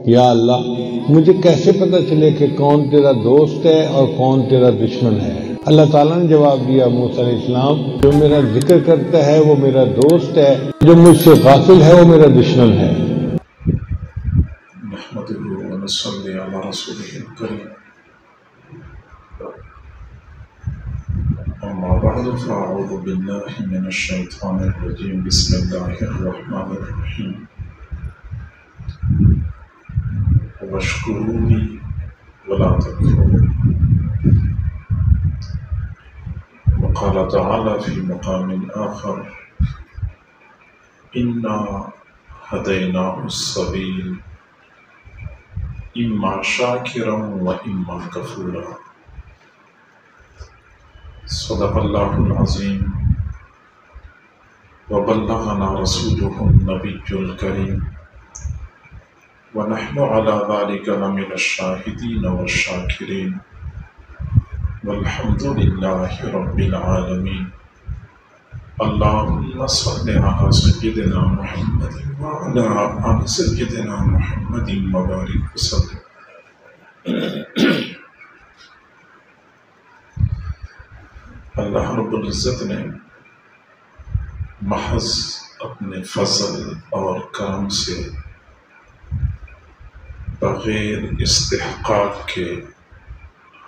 یا اللہ مجھے کیسے پتہ چلے کہ کون تیرا دوست ہے اور کون تیرا دشمن ہے؟ اللہ تعالیٰ نے جواب دیا موسیٰ علیہ السلام، جو میرا ذکر کرتا ہے وہ میرا دوست ہے، جو مجھ سے غافل ہے وہ میرا دشمن ہے۔ نحمده ونصلي على رسوله الكريم، أما بعد فأعوذ بالله من الشيطان الرجيم، بسم الله الرحمن الرحيم، واشكروني ولا تكفرون. وقال تعالى في مقام آخر، إنا هديناه السبيل إما شاكرا وإما كفورا. صدق الله العظيم وبلغنا رسوله النبي الكريم، ونحن على ذلك لمن الشاهدين والشاكرين، والحمد لله رب العالمين. اللهم صل على سيدنا محمد وعلى آل سيدنا محمد وبارك وسلم. اللہ رب العزت نے محض اپنے فضل اور کرم سے بغیر استحقاق کے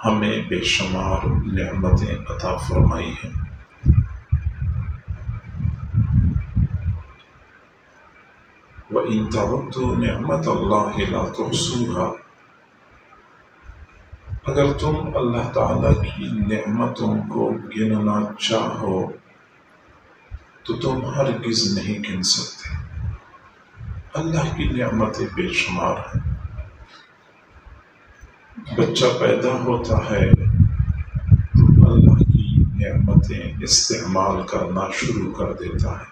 ہمیں بے شمار نعمتیں عطا فرمائی ہیں۔ وَإِن تَعُدُّوا نِعْمَتَ اللَّهِ لَا تُحْصُوهَا، اگر تم اللہ تعالیٰ کی نعمتوں کو گننا چاہو تو تم ہرگز نہیں گن سکتے۔ اللہ کی نعمتیں بے شمار ہیں۔ بچہ پیدا ہوتا ہے تو اللہ کی نعمتیں استعمال کرنا شروع کر دیتا ہے،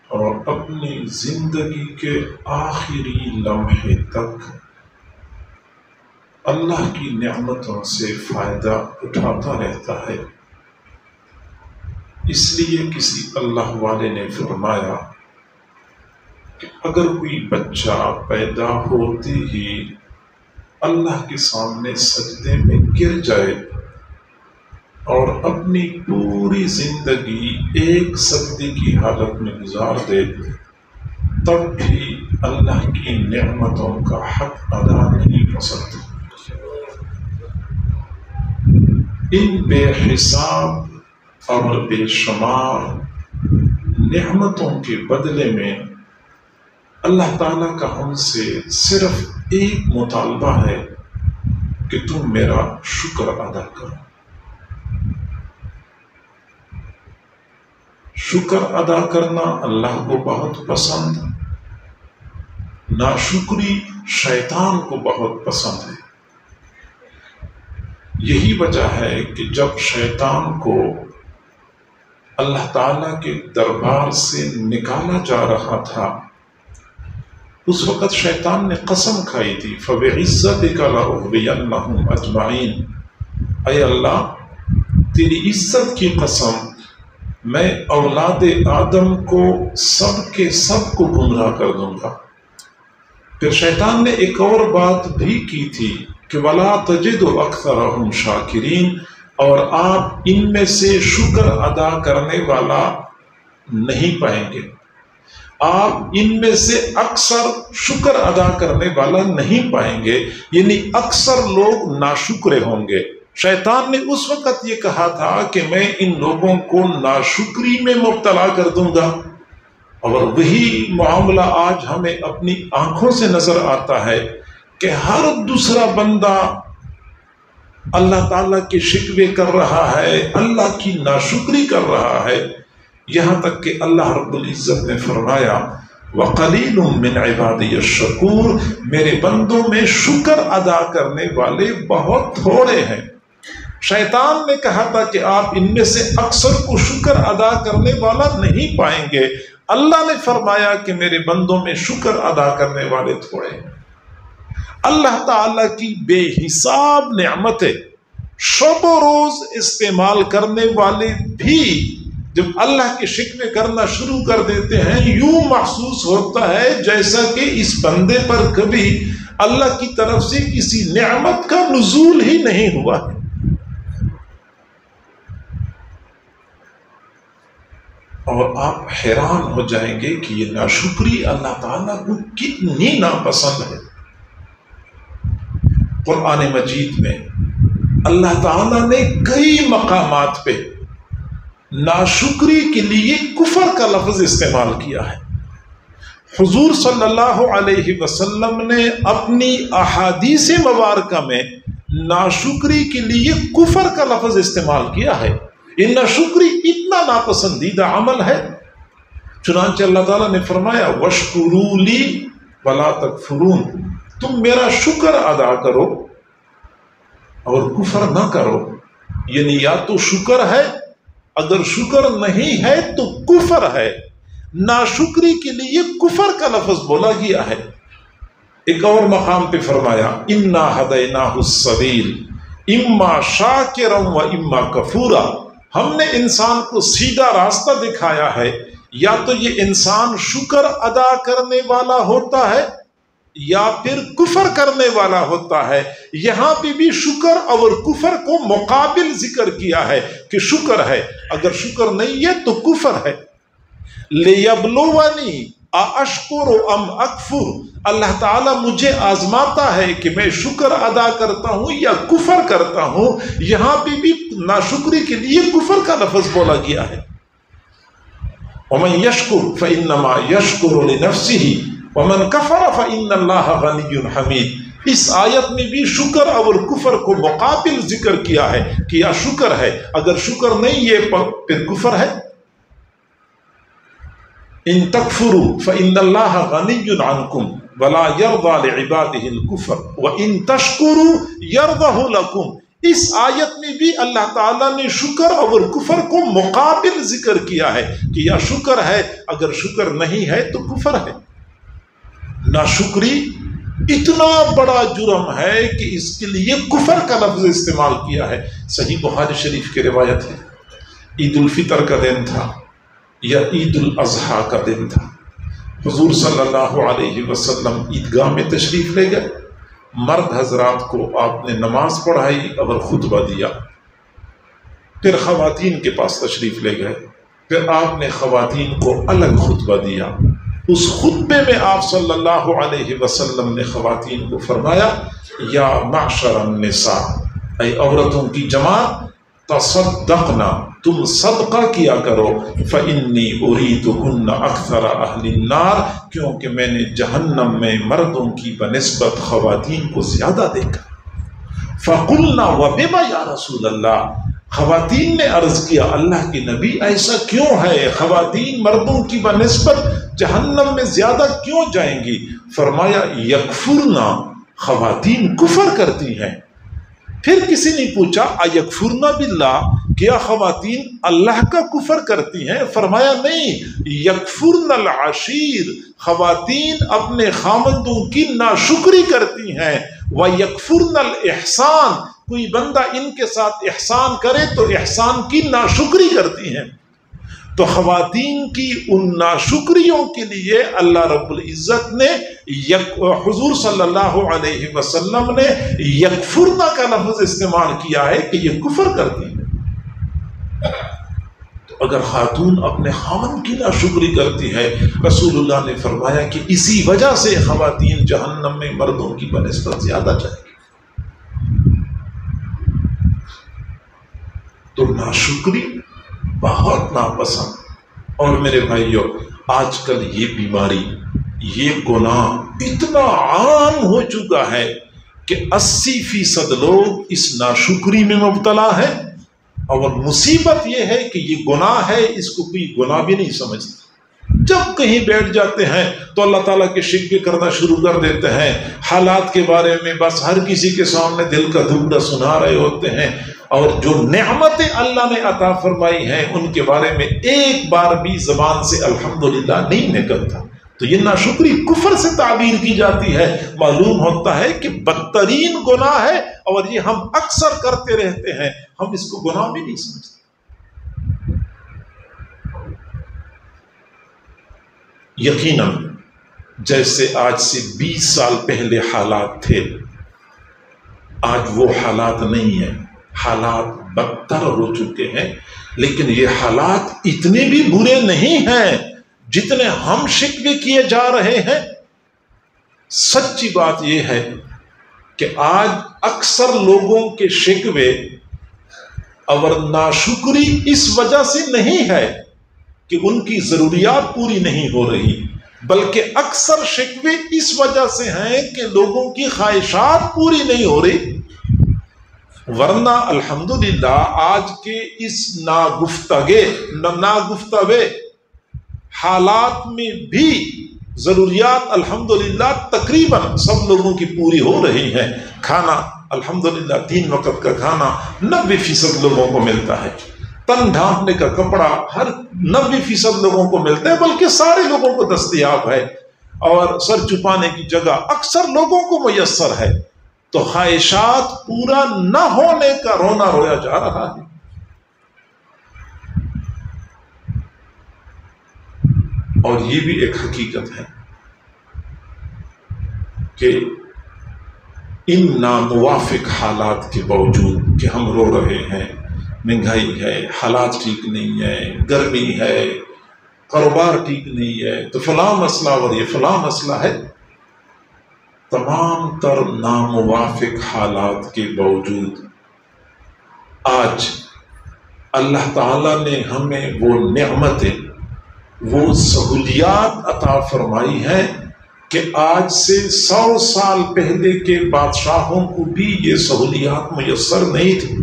اور اپنی زندگی کے آخری لمحے تک اللہ کی نعمتوں سے فائدہ اٹھاتا رہتا ہے۔ اس لیے کسی اللہ والے نے فرمایا کہ اگر کوئی بچہ پیدا ہوتے ہی اللہ کے سامنے سجدے میں گر جائے اور اپنی پوری زندگی ایک سجدے کی حالت میں گزار دے، تب بھی اللہ کی نعمتوں کا حق ادا نہیں کر سکتا۔ ان بے حساب اور بے شمار نعمتوں کے بدلے میں اللہ تعالیٰ کا ہم سے صرف ایک مطالبہ ہے کہ تم میرا شکر ادا کرو۔ شکر ادا کرنا اللہ کو بہت پسند، ناشکری شیطان کو بہت پسند ہے۔ یہی وجہ ہے کہ جب شیطان کو اللہ تعالیٰ کے دربار سے نکالا جا رہا تھا، اس وقت شیطان نے قسم کھائی تھی، فَبِعِزَّتِكَ لَأُغْوِيَنَّهُمْ أَجْمَعِينَ، اے اللہ تیری عزت کی قسم، میں اولاد آدم کو سب کے سب کو گمراہ کر دوں گا۔ پھر شیطان نے ایک اور بات بھی کی تھی کہ وَلَا تَجِدُ أَكْثَرَهُمْ شَاكِرِينَ، اور آپ ان میں سے شکر ادا کرنے والا نہیں پائیں گے، آپ ان میں سے اکثر شکر ادا کرنے والا نہیں پائیں گے، یعنی اکثر لوگ ناشکرے ہوں گے۔ شیطان نے اس وقت یہ کہا تھا کہ میں ان لوگوں کو ناشکری میں مبتلا کر دوں گا، اور وہی معاملہ آج ہمیں اپنی آنکھوں سے نظر آتا ہے کہ ہر دوسرا بندہ اللہ تعالیٰ کے شکوے کر رہا ہے، اللہ کی ناشکری کر رہا ہے، یہاں تک کہ اللہ رب العزت نے فرمایا وَقَلِيلٌ مِّنْ عِبَادِيَ الشَّكُورُ، میرے بندوں میں شکر ادا کرنے والے بہت تھوڑے ہیں۔ شیطان نے کہا تھا کہ آپ ان میں سے اکثر کو شکر ادا کرنے والا نہیں پائیں گے، اللہ نے فرمایا کہ میرے بندوں میں شکر ادا کرنے والے تھوڑے ہیں۔ اللہ تعالیٰ کی بے حساب نعمتیں شب و روز استعمال کرنے والے بھی جب اللہ کے شکوے کرنا شروع کر دیتے ہیں، یوں محسوس ہوتا ہے جیسا کہ اس بندے پر کبھی اللہ کی طرف سے کسی نعمت کا نزول ہی نہیں ہوا ہے۔ اور آپ حیران ہو جائیں گے کہ یہ ناشکری اللہ تعالیٰ کو کتنی ناپسند ہے۔ قرآن مجید میں اللہ تعالیٰ نے کئی مقامات پہ ناشکری کے لیے کفر کا لفظ استعمال کیا ہے۔ حضور صلی اللہ علیہ وسلم نے اپنی احادیث مبارکہ میں ناشکری کے لیے کفر کا لفظ استعمال کیا ہے۔ یہ ناشکری اتنا ناپسندیدہ عمل ہے، چنانچہ اللہ تعالیٰ نے فرمایا وَاشْكُرُوا لِي وَلَا تَكْفُرُونَ، تم میرا شکر ادا کرو اور کفر نہ کرو۔ یعنی یا تو شکر ہے، اگر شکر نہیں ہے تو کفر ہے۔ ناشکری کے لیے کفر کا لفظ بولا گیا ہے۔ ایک اور مقام پہ فرمایا اِنَّا هَدَيْنَاهُ السَّبِيلَ إِمَّا شَاكِرًا وَإِمَّا كَفُورًا، ہم نے انسان کو سیدھا راستہ دکھایا ہے، یا تو یہ انسان شکر ادا کرنے والا ہوتا ہے یا پھر کفر کرنے والا ہوتا ہے۔ یہاں پہ بھی شکر اور کفر کو مقابل ذکر کیا ہے کہ شکر ہے، اگر شکر نہیں ہے تو کفر ہے۔ لِيَبْلُوَنِي أَأَشْكُرُ أَمْ أَكْفُرُ، اللہ تعالیٰ مجھے آزماتا ہے کہ میں شکر ادا کرتا ہوں یا کفر کرتا ہوں۔ یہاں پہ بھی ناشکری کے لیے کفر کا لفظ بولا گیا ہے۔ وَمَنْ يَشْكُرْ فَإِنَّمَا يَشْكُرُ لِنَفْسِهِ وَمَنْ كَفَرَ فَإِنَّ اللَّهَ غَنِيٌّ حَمِيدٌ۔ اس آیت میں بھی شکر اور کفر کو مقابل ذکر کیا ہے کہ یا شکر ہے، اگر شکر نہیں ہے پھر کفر ہے۔ ان تکفروا فإن اللہ غنی عنکم ولا یرضی لعباده الکفر وان تشکروا یرضہ لکم۔ اس آیت میں بھی اللہ تعالیٰ نے شکر اور کفر کو مقابل ذکر کیا ہے کہ یا شکر ہے، اگر شکر نہیں ہے تو کفر ہے۔ ناشکری اتنا بڑا جرم ہے کہ اس کے لیے کفر کا لفظ استعمال کیا ہے۔ صحیح بخاری شریف کی روایت ہے، عید الفطر کا دن تھا یا عید الاضحیٰ کا دن تھا، حضور صلی اللہ علیہ وسلم عیدگاہ میں تشریف لے گئے، مرد حضرات کو آپ نے نماز پڑھائی اور خطبہ دیا، پھر خواتین کے پاس تشریف لے گئے، پھر آپ نے خواتین کو الگ خطبہ دیا۔ اس خطبے میں آپ صلی اللہ علیہ وسلم نے خواتین کو فرمایا یا معشر النساء، اے عورتوں کی جماعت، تصدقنا، تم صدقہ کیا کرو، فإنی أُرِيدُهُنَّ أَكْثَرَ أَهْلِ النَّارِ، کیونکہ میں نے جہنم میں مردوں کی بنسبت خواتین کو زیادہ دیکھا۔ فَقُلْنَا وَبِمَا يَا رَسُولَ اللَّهِ، خواتین نے عرض کیا اللہ کے نبی ایسا کیوں ہے، خواتین مردوں کی بنسبت جہنم میں زیادہ کیوں جائیں گی؟ فرمایا یکفرنا، خواتین کفر کرتی ہیں۔ پھر کسی نے پوچھا ایکفرنا باللہ، کیا خواتین اللہ کا کفر کرتی ہیں؟ فرمایا نہیں، یکفرن العشیر، خواتین اپنے خامندوں کی ناشکری کرتی ہیں، ویکفرن الاحسان، کوئی بندہ ان کے ساتھ احسان کرے تو احسان کی ناشکری کرتی ہیں۔ تو خواتین کی ان ناشکریوں کے لیے اللہ رب العزت نے حضور صلی اللہ علیہ وسلم نے یکفرنا کا لفظ استعمال کیا ہے کہ یہ کفر کرتی ہیں۔ تو اگر خاتون اپنے خاوند کی ناشکری کرتی ہے، رسول اللہ نے فرمایا کہ اسی وجہ سے خواتین جہنم میں مردوں کی بنسبت زیادہ جائیں گی۔ تو ناشکری بہت ناپسند۔ اور میرے بھائیوں، آج کل یہ بیماری، یہ گناہ اتنا عام ہو چکا ہے کہ 80% لوگ اس ناشکری میں مبتلا ہے، اور مصیبت یہ ہے کہ یہ گناہ ہے، اس کو کوئی گناہ بھی نہیں سمجھتا۔ جب کہیں بیٹھ جاتے ہیں تو اللہ تعالیٰ کے شکوے کرنا شروع کر دیتے ہیں، حالات کے بارے میں بس ہر کسی کے سامنے دل کا دکڑا سنا رہے ہوتے ہیں، اور جو نعمتیں اللہ نے عطا فرمائی ہیں ان کے بارے میں ایک بار بھی زبان سے الحمدللہ نہیں نکلتا۔ تو یہ ناشکری کفر سے تعبیر کی جاتی ہے۔ معلوم ہوتا ہے کہ بدترین گناہ ہے، اور یہ ہم اکثر کرتے رہتے ہیں، ہم اس کو گناہ بھی نہیں سمجھتے۔ یقیناً جیسے آج سے 20 سال پہلے حالات تھے، آج وہ حالات نہیں ہیں، حالات بدتر ہو چکے ہیں، لیکن یہ حالات اتنے بھی برے نہیں ہیں جتنے ہم شکوے کیے جا رہے ہیں۔ سچی بات یہ ہے کہ آج اکثر لوگوں کے شکوے اور ناشکری اس وجہ سے نہیں ہے کہ ان کی ضروریات پوری نہیں ہو رہی، بلکہ اکثر شکوے اس وجہ سے ہیں کہ لوگوں کی خواہشات پوری نہیں ہو رہی۔ ورنہ الحمدللہ آج کے اس ناگفتگے حالات میں بھی ضروریات الحمدللہ تقریباً سب لوگوں کی پوری ہو رہی ہیں۔ کھانا الحمدللہ 3 وقت کا کھانا 90% لوگوں کو ملتا ہے، تن ڈھانپنے کا کپڑا ہر 90% لوگوں کو ملتا ہے، بلکہ سارے لوگوں کو دستیاب ہے، اور سر چھپانے کی جگہ اکثر لوگوں کو میسر ہے۔ تو خواہشات پورا نہ ہونے کا رونا رویا جا رہا ہے۔ اور یہ بھی ایک حقیقت ہے کہ ان ناموافق حالات کے باوجود کہ ہم رو رہے ہیں، مہنگائی ہے، حالات ٹھیک نہیں ہے، گرمی ہے، کاروبار ٹھیک نہیں ہے، تو فلاں مسئلہ اور یہ فلاں مسئلہ ہے، تمام تر ناموافق حالات کے باوجود آج اللہ تعالیٰ نے ہمیں وہ نعمتیں، وہ سہولیات عطا فرمائی ہیں کہ آج سے 100 سال پہلے کے بادشاہوں کو بھی یہ سہولیات میسر نہیں تھی۔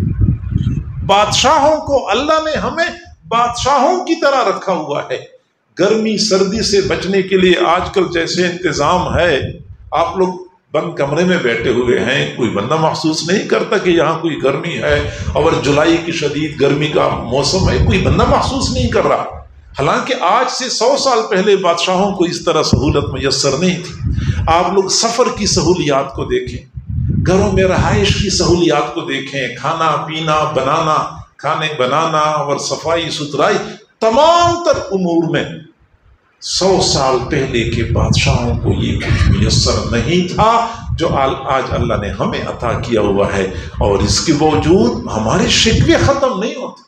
بادشاہوں کو اللہ نے ہمیں بادشاہوں کی طرح رکھا ہوا ہے۔ گرمی سردی سے بچنے کے لیے آج کل جیسے انتظام ہے، آپ لوگ بند کمرے میں بیٹھے ہوئے ہیں، کوئی بندہ محسوس نہیں کرتا کہ یہاں کوئی گرمی ہے، اور جولائی کی شدید گرمی کا موسم ہے، کوئی بندہ محسوس نہیں کر رہا۔ حالانکہ آج سے 100 سال پہلے بادشاہوں کو اس طرح سہولت میسر نہیں تھی۔ آپ لوگ سفر کی سہولیات کو دیکھیں، گھروں میں رہائش کی سہولیات کو دیکھیں، کھانا پینا بنانا، کھانے بنانا اور صفائی ستھرائی، تمام تر امور میں 100 سال پہلے کے بادشاہوں کو یہ کچھ میسر نہیں تھا جو آج اللہ نے ہمیں عطا کیا ہوا ہے، اور اس کے باوجود ہمارے شکوے ختم نہیں ہوتے۔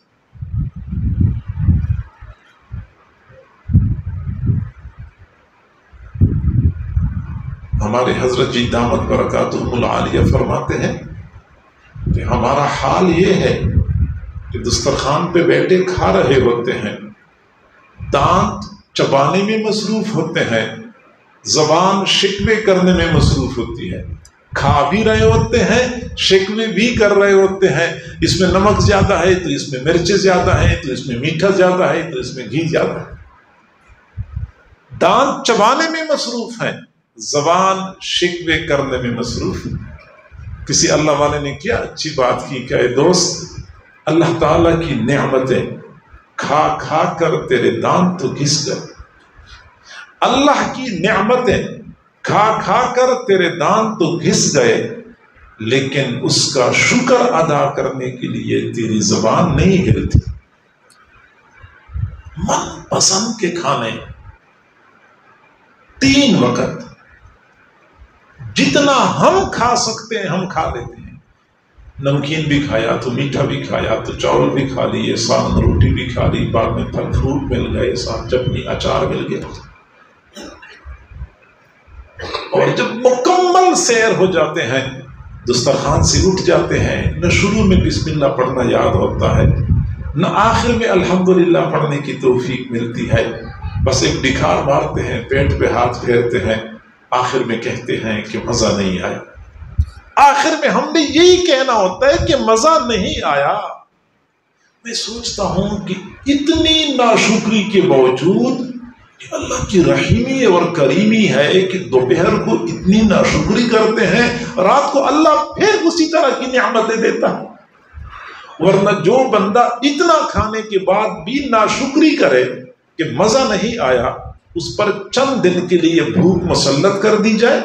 ہمارے حضرت جی دامت برکاتہم العالیہ فرماتے ہیں کہ ہمارا حال یہ ہے کہ دسترخوان پہ بیٹھے کھا رہے ہوتے ہیں، دانت چبانے میں مصروف ہوتے ہیں، زبان شکوے کرنے میں مصروف ہوتی ہے، کھا بھی رہے ہوتے ہیں، شکوے بھی کر رہے ہوتے ہیں، اس میں نمک زیادہ ہے تو اس میں مرچیں زیادہ ہیں، تو اس میں میٹھا زیادہ ہے تو اس میں گھی زیادہ ہے۔ دانت چبانے میں مصروف ہیں، زبان شکوے کرنے میں مصروف ہے۔ کسی اللہ والے نے کیا اچھی بات کی کہ اے دوست، اللہ تعالیٰ کی نعمتیں کھا کھا کر تیرے دانت تو گھس گئے، اللہ کی نعمتیں کھا کھا کر تیرے دانت تو گھس گئے، لیکن اس کا شکر ادا کرنے کے لیے تیری زبان نہیں ہلتی۔ من پسند کے کھانے 3 وقت جتنا ہم کھا سکتے ہیں ہم کھا لیتے ہیں، نمکین بھی کھایا تو میٹھا بھی کھایا تو چاول بھی کھا لیے، ساتھ روٹی بھی کھا لی، بعد میں پھل فروٹ مل گئے، ساتھ چٹنی اچار مل گیا، اور جب مکمل سیر ہو جاتے ہیں دسترخوان سے اٹھ جاتے ہیں، نہ شروع میں بسم اللہ پڑھنا یاد ہوتا ہے، نہ آخر میں الحمدللہ پڑھنے کی توفیق ملتی ہے، بس ایک ڈکھار مارتے ہیں، پیٹ پہ ہاتھ پھیرتے ہیں، آخر میں کہتے ہیں کہ مزہ نہیں آیا۔ آخر میں ہم نے یہی کہنا ہوتا ہے کہ مزہ نہیں آیا۔ میں سوچتا ہوں کہ اتنی ناشکری کے باوجود اللہ کی رحیمی اور کریمی ہے کہ دوپہر کو اتنی ناشکری کرتے ہیں، رات کو اللہ پھر اسی طرح کی نعمتیں دیتا ہے۔ ورنہ جو بندہ اتنا کھانے کے بعد بھی ناشکری کرے کہ مزہ نہیں آیا، اس پر چند دن کے لیے بھوک مسلط کر دی جائے،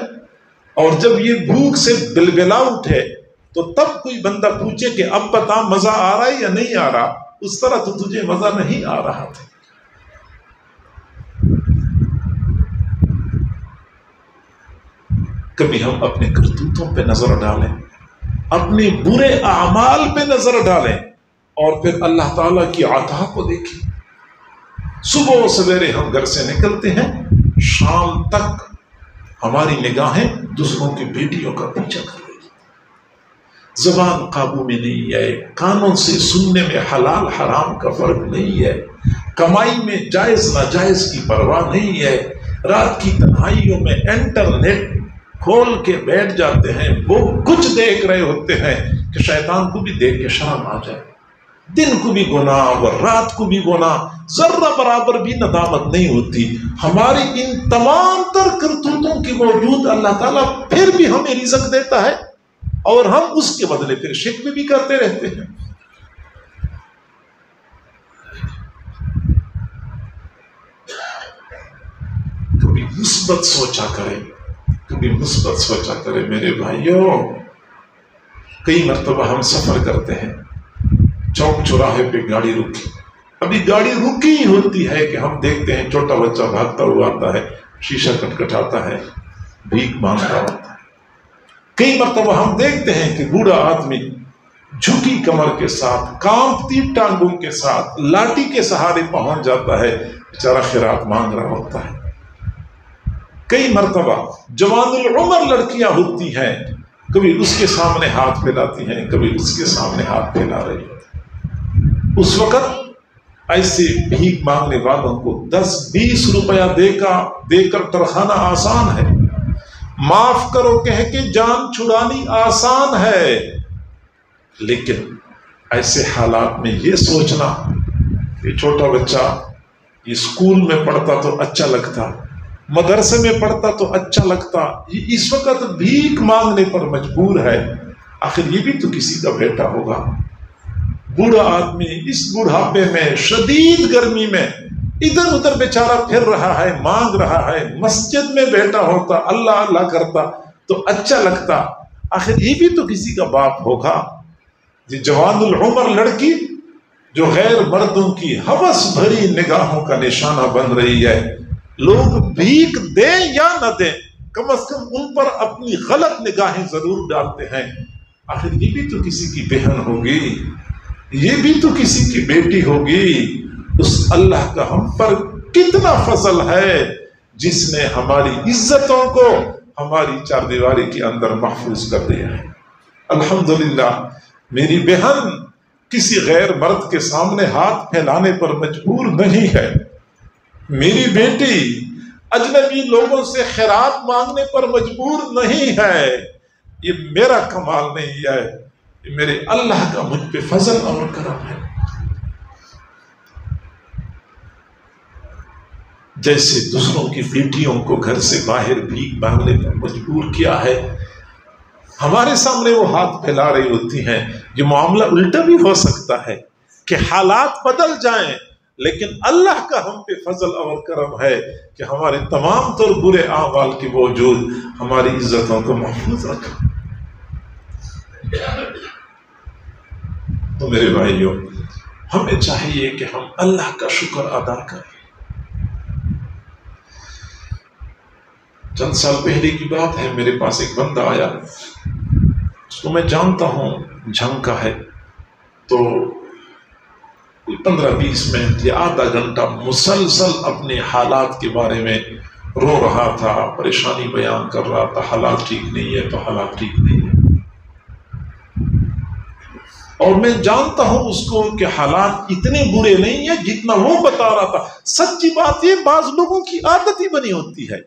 اور جب یہ بھوک سے بلبلا اٹھے تو تب کوئی بندہ پوچھے کہ اب بتا مزہ آ رہا ہے یا نہیں آ رہا، اس طرح تو تجھے مزہ نہیں آ رہا تھا۔ کبھی ہم اپنے کرتوتوں پہ نظر ڈالیں، اپنے برے اعمال پہ نظر ڈالیں، اور پھر اللہ تعالیٰ کی عطا کو دیکھیں۔ صبح و سویرے ہم گھر سے نکلتے ہیں، شام تک ہماری نگاہیں دوسروں کی بیٹیوں کا پیچھا کر رہی ہیں، زبان قابو میں نہیں ہے، کانوں سے سننے میں حلال حرام کا فرق نہیں ہے، کمائی میں جائز ناجائز کی پرواہ نہیں ہے، رات کی تنہائیوں میں انٹرنیٹ کھول کے بیٹھ جاتے ہیں، وہ کچھ دیکھ رہے ہوتے ہیں کہ شیطان کو بھی دیکھ کے شرم آ جائے، دن کو بھی گناہ اور رات کو بھی گناہ، ذرہ برابر بھی ندامت نہیں ہوتی۔ ہماری ان تمام تر کرتوتوں کے باوجود اللہ تعالیٰ پھر بھی ہمیں رزق دیتا ہے، اور ہم اس کے بدلے پھر شکوے بھی کرتے رہتے ہیں۔ کبھی مثبت سوچا کرے، کبھی مثبت سوچا کرے میرے بھائیوں۔ کئی مرتبہ ہم سفر کرتے ہیں، چوک چوراہے پہ گاڑی رکی، ابھی گاڑی رکی ہی ہوتی ہے کہ ہم دیکھتے ہیں چھوٹا بچہ بھاگتا ہوا آتا ہے، شیشہ کٹکھٹاتا ہے، بھیک مانگ رہا ہوتا ہے۔ کئی مرتبہ ہم دیکھتے ہیں کہ بوڑھا آدمی جھکی کمر کے ساتھ، کانپتی ٹانگوں کے ساتھ، لاٹھی کے سہارے پہنچ جاتا ہے، بیچارہ خیرات مانگ رہا ہوتا ہے۔ کئی مرتبہ جوان العمر لڑکیاں ہوتی ہیں، کبھی اس کے سامنے ہاتھ پھیلاتی ہیں، کبھی اس کے سامنے ہاتھ پھیلا رہی ہوتی ہیں۔ اس وقت ایسے بھیک مانگنے والوں کو 10-20 روپیہ دے کر ترخانا آسان ہے، معاف کرو کہہ کے جان چھڑانی آسان ہے، لیکن ایسے حالات میں یہ سوچنا کہ چھوٹا بچہ یہ اسکول میں پڑھتا تو اچھا لگتا، مدرسے میں پڑھتا تو اچھا لگتا، یہ اس وقت بھیک مانگنے پر مجبور ہے، آخر یہ بھی تو کسی کا بیٹا ہوگا۔ بوڑھا آدمی اس بڑھاپے میں شدید گرمی میں ادھر ادھر بیچارہ پھر رہا ہے، مانگ رہا ہے، مسجد میں بیٹھا ہوتا، اللہ اللہ کرتا تو اچھا لگتا، آخر یہ بھی تو کسی کا باپ ہوگا۔ یہ جوان العمر لڑکی جو غیر مردوں کی ہوس بھری نگاہوں کا نشانہ بن رہی ہے، لوگ بھیک دیں یا نہ دیں، کم از کم ان پر اپنی غلط نگاہیں ضرور ڈالتے ہیں، آخر یہ بھی تو کسی کی بہن ہوگی، یہ بھی تو کسی کی بیٹی ہوگی۔ اس اللہ کا ہم پر کتنا فضل ہے جس نے ہماری عزتوں کو ہماری چار دیواری کے اندر محفوظ کر دیا ہے۔ الحمدللہ میری بہن کسی غیر مرد کے سامنے ہاتھ پھیلانے پر مجبور نہیں ہے، میری بیٹی اجنبی لوگوں سے خیرات مانگنے پر مجبور نہیں ہے۔ یہ میرا کمال نہیں ہے، یہ میرے اللہ کا مجھ پہ فضل اور کرم ہے۔ جیسے دوسروں کی بیٹیوں کو گھر سے باہر بھیک مانگنے پر مجبور کیا ہے، ہمارے سامنے وہ ہاتھ پھیلا رہی ہوتی ہیں۔ یہ معاملہ الٹا بھی ہو سکتا ہے کہ حالات بدل جائیں، لیکن اللہ کا ہم پہ فضل اور کرم ہے کہ ہمارے تمام تر برے اعمال کے باوجود ہماری عزتوں کو محفوظ رکھا۔ تو میرے بھائیوں، ہمیں چاہیے کہ ہم اللہ کا شکر ادا کریں۔ چند سال پہلے کی بات ہے، میرے پاس ایک بندہ آیا، اس کو میں جانتا ہوں جھنگ کا ہے، تو 15-20 منٹ یا آدھا گھنٹہ مسلسل اپنے حالات کے بارے میں رو رہا تھا، پریشانی بیان کر رہا تھا، حالات ٹھیک نہیں ہے تو حالات ٹھیک نہیں ہے، اور میں جانتا ہوں اس کو کہ حالات اتنے برے نہیں ہیں جتنا وہ بتا رہا تھا۔ سچی بات یہ بعض لوگوں کی عادت ہی بنی ہوتی ہے،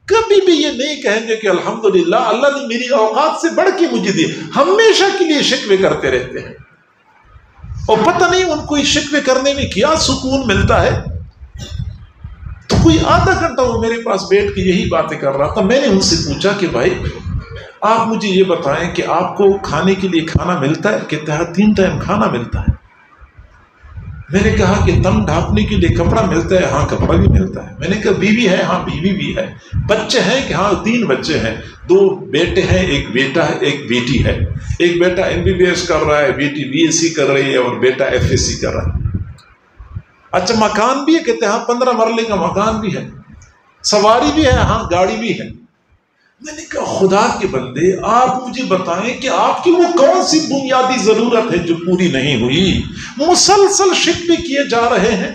کبھی بھی یہ نہیں کہیں گے کہ الحمدللہ اللہ نے میری اوقات سے بڑھ کے مجھے دی، ہمیشہ کے لیے شکوے کرتے رہتے ہیں، اور پتہ نہیں ان کو اس شکوے کرنے میں کیا سکون ملتا ہے۔ تو کوئی آدھا گھنٹہ وہ میرے پاس بیٹھ کے یہی باتیں کر رہا تھا۔ میں نے ان سے پوچھا کہ بھائی آپ مجھے یہ بتائیں کہ آپ کو کھانے کے لیے کھانا ملتا ہے؟ کہتا ہے 3 ٹائم کھانا ملتا ہے۔ میں نے کہا کہ تن ڈھانپنے کے لیے کپڑا ملتا ہے؟ ہاں کپڑا بھی ملتا ہے۔ میں نے کہا بیوی ہے؟ ہاں بیوی بھی ہے۔ بچے ہیں کہ ہاں 3 بچے ہیں، 2 بیٹے ہیں، ایک بیٹا ہے، ایک بیٹی ہے۔ ایک بیٹا MBBS کر رہا ہے، بیٹی BSc کر رہی ہے، اور بیٹا FSc کر رہا ہے۔ اچھا مکان بھی ہے؟ کہتے ہیں ہاں 15 مرلے کا مکان بھی ہے، سواری بھی ہے؟ ہاں گاڑی بھی ہے۔ میں نے کہا خدا کے بندے آپ مجھے بتائیں کہ آپ کی وہ کون سی بنیادی ضرورت ہے جو پوری نہیں ہوئی؟ مسلسل شکوے کیے جا رہے ہیں۔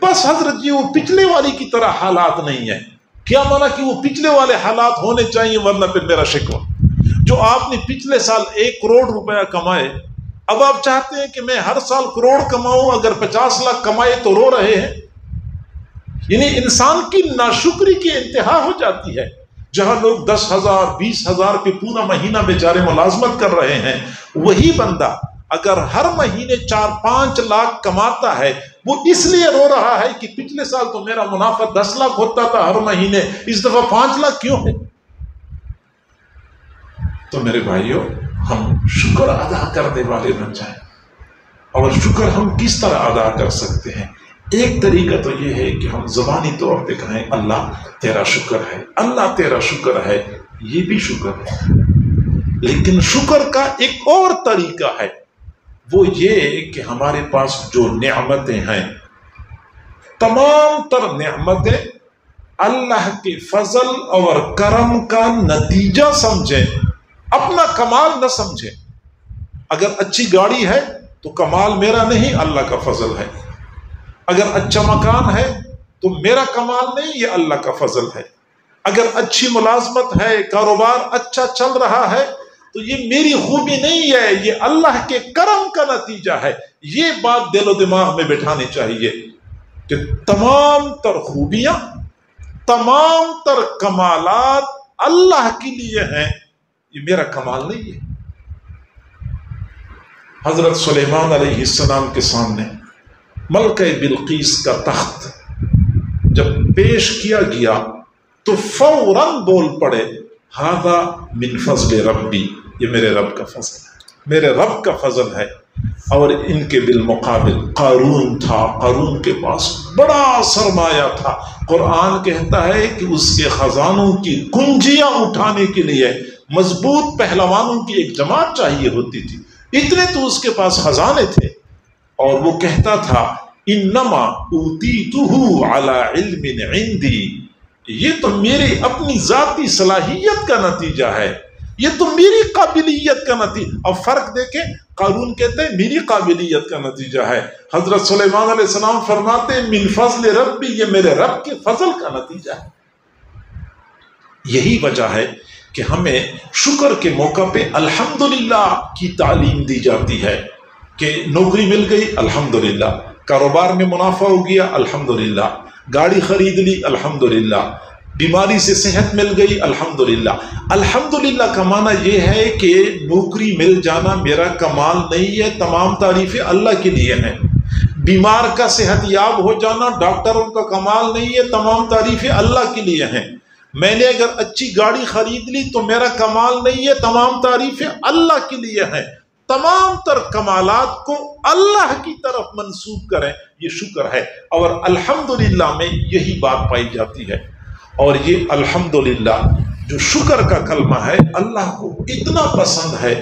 بس حضرت جی وہ پچھلے والی کی طرح حالات نہیں ہے۔ کیا مانا کہ وہ پچھلے والے حالات ہونے چاہیے ورنہ پھر میرا شکوہ؟ جو آپ نے پچھلے سال 1 کروڑ روپیہ کمائے، اب آپ چاہتے ہیں کہ میں ہر سال کروڑ کماؤں، اگر 50 لاکھ کمائے تو رو رہے ہیں۔ یعنی انسان کی ناشکری کی انتہا ہو جاتی ہے۔ جہاں لوگ 10,000 20,000 پہ پورا مہینہ بیچارے ملازمت کر رہے ہیں، وہی بندہ اگر ہر مہینے 4-5 لاکھ کماتا ہے، وہ اس لیے رو رہا ہے کہ پچھلے سال تو میرا منافع 10 لاکھ ہوتا تھا ہر مہینے، اس دفعہ 5 لاکھ کیوں ہے؟ تو میرے بھائیوں، ہم شکر ادا کرنے والے بن جائیں۔ اور شکر ہم کس طرح ادا کر سکتے ہیں؟ ایک طریقہ تو یہ ہے کہ ہم زبانی طور پہ کہیں اللہ تیرا شکر ہے، اللہ تیرا شکر ہے، یہ بھی شکر ہے۔ لیکن شکر کا ایک اور طریقہ ہے، وہ یہ کہ ہمارے پاس جو نعمتیں ہیں، تمام تر نعمتیں اللہ کے فضل اور کرم کا نتیجہ سمجھیں، اپنا کمال نہ سمجھیں۔ اگر اچھی گاڑی ہے تو کمال میرا نہیں، اللہ کا فضل ہے۔ اگر اچھا مکان ہے تو میرا کمال نہیں، یہ اللہ کا فضل ہے۔ اگر اچھی ملازمت ہے، کاروبار اچھا چل رہا ہے تو یہ میری خوبی نہیں ہے، یہ اللہ کے کرم کا نتیجہ ہے۔ یہ بات دل و دماغ میں بٹھانی چاہیے کہ تمام تر خوبیاں، تمام تر کمالات اللہ کے لیے ہیں، یہ میرا کمال نہیں ہے۔ حضرت سلیمان علیہ السلام کے سامنے ملکہ بلقیس کا تخت جب پیش کیا گیا تو فوراً بول پڑے، ھذا من فضل ربی، یہ میرے رب کا فضل ہے، میرے رب کا فضل ہے۔ اور ان کے بالمقابل قارون تھا، قارون کے پاس بڑا سرمایہ تھا۔ قرآن کہتا ہے کہ اس کے خزانوں کی کنجیاں اٹھانے کے لیے مضبوط پہلوانوں کی ایک جماعت چاہیے ہوتی تھی، اتنے تو اس کے پاس خزانے تھے۔ اور وہ کہتا تھا انما اوتیتہ علی علم عندی، یہ تو میری اپنی ذاتی صلاحیت کا نتیجہ ہے، یہ تو میری قابلیت کا نتیجہ۔ اب فرق دیکھیں، قارون کہتے ہیں میری قابلیت کا نتیجہ ہے، حضرت سلیمان علیہ السلام فرماتے ہیں من فضل ربی، یہ میرے رب کے فضل کا نتیجہ ہے۔ یہی وجہ ہے کہ ہمیں شکر کے موقع پہ الحمدللہ کی تعلیم دی جاتی ہے کہ نوکری مل گئی الحمدللہ، کاروبار میں منافع ہو گیا الحمدللہ، گاڑی خرید لی الحمدللہ، بیماری سے صحت مل گئی الحمدللہ۔ الحمدللہ کا معنی یہ ہے کہ نوکری مل جانا میرا کمال نہیں ہے، تمام تعریفیں اللہ کے لیے ہیں۔ بیمار کا صحت یاب ہو جانا ڈاکٹروں کا کمال نہیں ہے، تمام تعریفیں اللہ کے لیے ہیں۔ میں نے اگر اچھی گاڑی خرید لی تو میرا کمال نہیں ہے، تمام تعریفیں اللہ کے لیے ہیں۔ تمام تر کمالات کو اللہ کی طرف منسوب کریں، یہ شکر ہے۔ اور الحمدللہ میں یہی بات پائی جاتی ہے۔ اور یہ الحمدللہ جو شکر کا کلمہ ہے، اللہ کو اتنا پسند ہے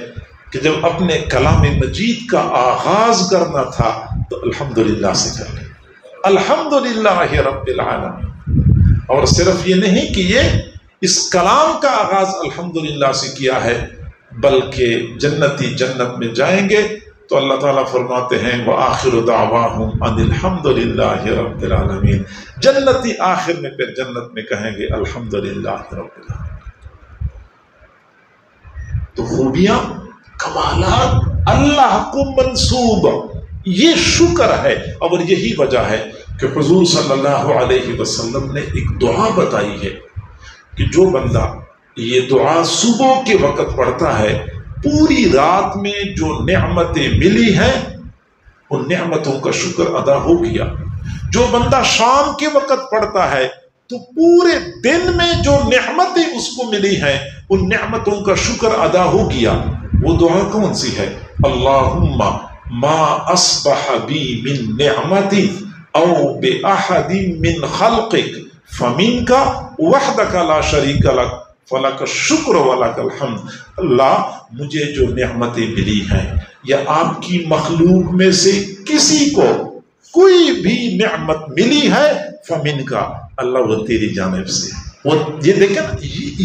کہ جب اپنے کلام مجید کا آغاز کرنا تھا تو الحمدللہ سے کر لیں، الحمدللہ رب العالمین۔ اور صرف یہ نہیں کہ یہ اس کلام کا آغاز الحمدللہ سے کیا ہے، بلکہ جنتی جنت میں جائیں گے تو اللہ تعالیٰ فرماتے ہیں وآخر دعواہم ان الحمدللہ رب العالمین، جنتی آخر میں پھر جنت میں کہیں گے الحمدللہ رب العالمین۔ تو خوبیاں، کمالات اللہ کو منسوب، یہ شکر ہے۔ اور یہی وجہ ہے کہ حضور صلی اللہ علیہ وسلم نے ایک دعا بتائی ہے کہ جو بندہ یہ دعا صبح کے وقت پڑھتا ہے، پوری رات میں جو نعمتیں ملی ہیں ان نعمتوں کا شکر ادا ہو گیا۔ جو بندہ شام کے وقت پڑھتا ہے تو پورے دن میں جو نعمتیں اس کو ملی ہیں ان نعمتوں کا شکر ادا ہو گیا۔ وہ دعا کون سی ہے؟ اللہم ما اصبح بی من نعمتی او بأحد من خلقک فمنک وحدک لا شریک لک فلک الشکر ولک الحمد۔ اللہ، مجھے جو نعمتیں ملی ہیں یا آپ کی مخلوق میں سے کسی کو کوئی بھی نعمت ملی ہے، فمن کا، اللہ وہ تیری جانب سے، وہ یہ دیکھیں نا،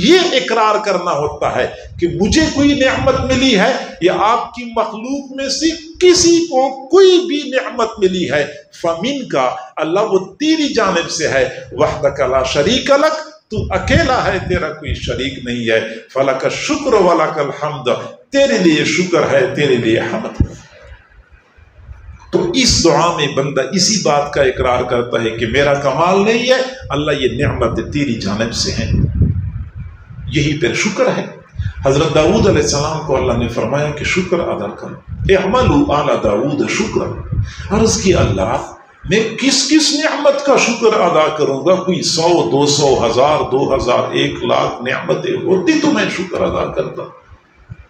یہ اقرار کرنا ہوتا ہے کہ مجھے کوئی نعمت ملی ہے یا آپ کی مخلوق میں سے کسی کو کوئی بھی نعمت ملی ہے، فمن کا اللہ وہ تیری جانب سے ہے، وحدک لا شریک لک تو اکیلا ہے، تیرا کوئی شریک نہیں ہے، فلک الشکر ولک الحمد تیرے لیے شکر ہے، تیرے لیے حمد۔ تو اس دعا میں بندہ اسی بات کا اقرار کرتا ہے کہ میرا کمال نہیں ہے اللہ، یہ نعمت تیری جانب سے ہیں، یہی پھر شکر ہے۔ حضرت داؤد علیہ السلام کو اللہ نے فرمایا کہ شکر ادا کرو، اعملوا آل داؤد شکرا۔ عرض کی اللہ میں کس کس نعمت کا شکر ادا کروں گا؟ کوئی 100 200 1000 2000 1,00,000 نعمتیں ہوتی تو میں شکر ادا کرتا،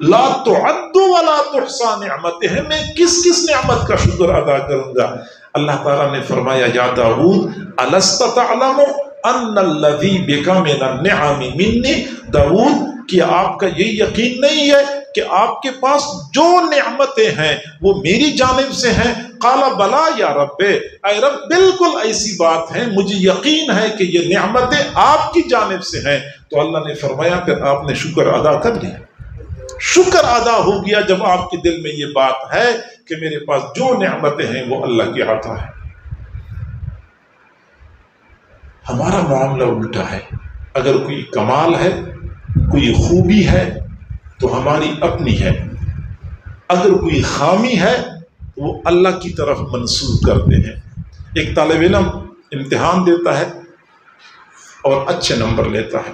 لا تعد ولا تحصى نعمتہ، میں کس کس نعمت کا شکر ادا کروں گا؟ اللہ تعالیٰ نے فرمایا یا داؤد الست تعلم ان الذی بک من النعم منی، داؤد کیا آپ کا یہ یقین نہیں ہے کہ آپ کے پاس جو نعمتیں ہیں وہ میری جانب سے ہیں؟ قال بلا یا رب، اے رب بالکل ایسی بات ہے، مجھے یقین ہے کہ یہ نعمتیں آپ کی جانب سے ہیں۔ تو اللہ نے فرمایا پھر آپ نے شکر ادا کر لیا، شکر ادا ہو گیا جب آپ کے دل میں یہ بات ہے کہ میرے پاس جو نعمتیں ہیں وہ اللہ کی عطا ہے۔ ہمارا معاملہ الٹا ہے، اگر کوئی کمال ہے کوئی خوبی ہے تو ہماری اپنی ہے، اگر کوئی خامی ہے وہ اللہ کی طرف منسوب کرتے ہیں۔ ایک طالب علم امتحان دیتا ہے اور اچھے نمبر لیتا ہے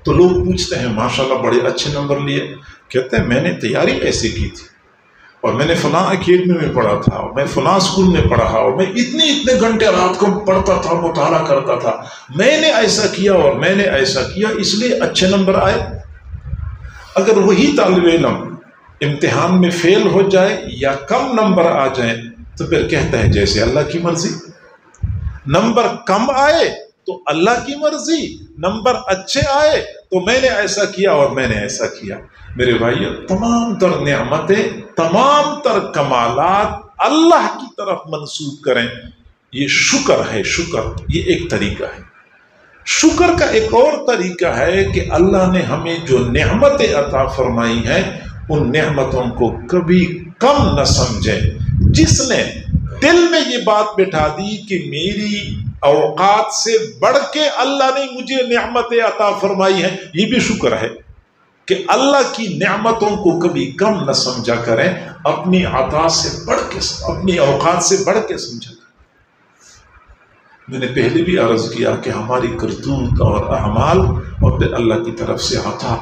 تو لوگ پوچھتے ہیں ماشاءاللہ بڑے اچھے نمبر لیے، کہتے ہیں میں نے تیاری ایسے کی تھی اور میں نے فلاں اکیڈمی میں پڑھا تھا اور میں فلاں اسکول میں پڑھا اور میں اتنے گھنٹے رات کو پڑھتا تھا، مطالعہ کرتا تھا، میں نے ایسا کیا اور میں نے ایسا کیا اس لیے اچھے نمبر آئے۔ اگر وہی طالب علم امتحان میں فیل ہو جائے یا کم نمبر آ جائیں تو پھر کہتا ہے جیسے اللہ کی مرضی، نمبر کم آئے تو اللہ کی مرضی، نمبر اچھے آئے تو میں نے ایسا کیا اور میں نے ایسا کیا۔ میرے بھائیو، تمام تر نعمتیں، تمام تر کمالات اللہ کی طرف منسوب کریں، یہ شکر ہے۔ شکر یہ ایک طریقہ ہے۔ شکر کا ایک اور طریقہ ہے کہ اللہ نے ہمیں جو نعمتیں عطا فرمائی ہیں ان نعمتوں کو کبھی کم نہ سمجھیں۔ جس نے دل میں یہ بات بٹھا دی کہ میری اوقات سے بڑھ کے اللہ نے مجھے نعمتیں عطا فرمائی ہیں، یہ بھی شکر ہے کہ اللہ کی نعمتوں کو کبھی کم نہ سمجھا کریں، اپنی عطا سے بڑھ کے، اپنی اوقات سے بڑھ کے سمجھا کریں۔ میں نے پہلے بھی عرض کیا کہ ہماری کرتوت اور اعمال اور پھر اللہ کی طرف سے عطا،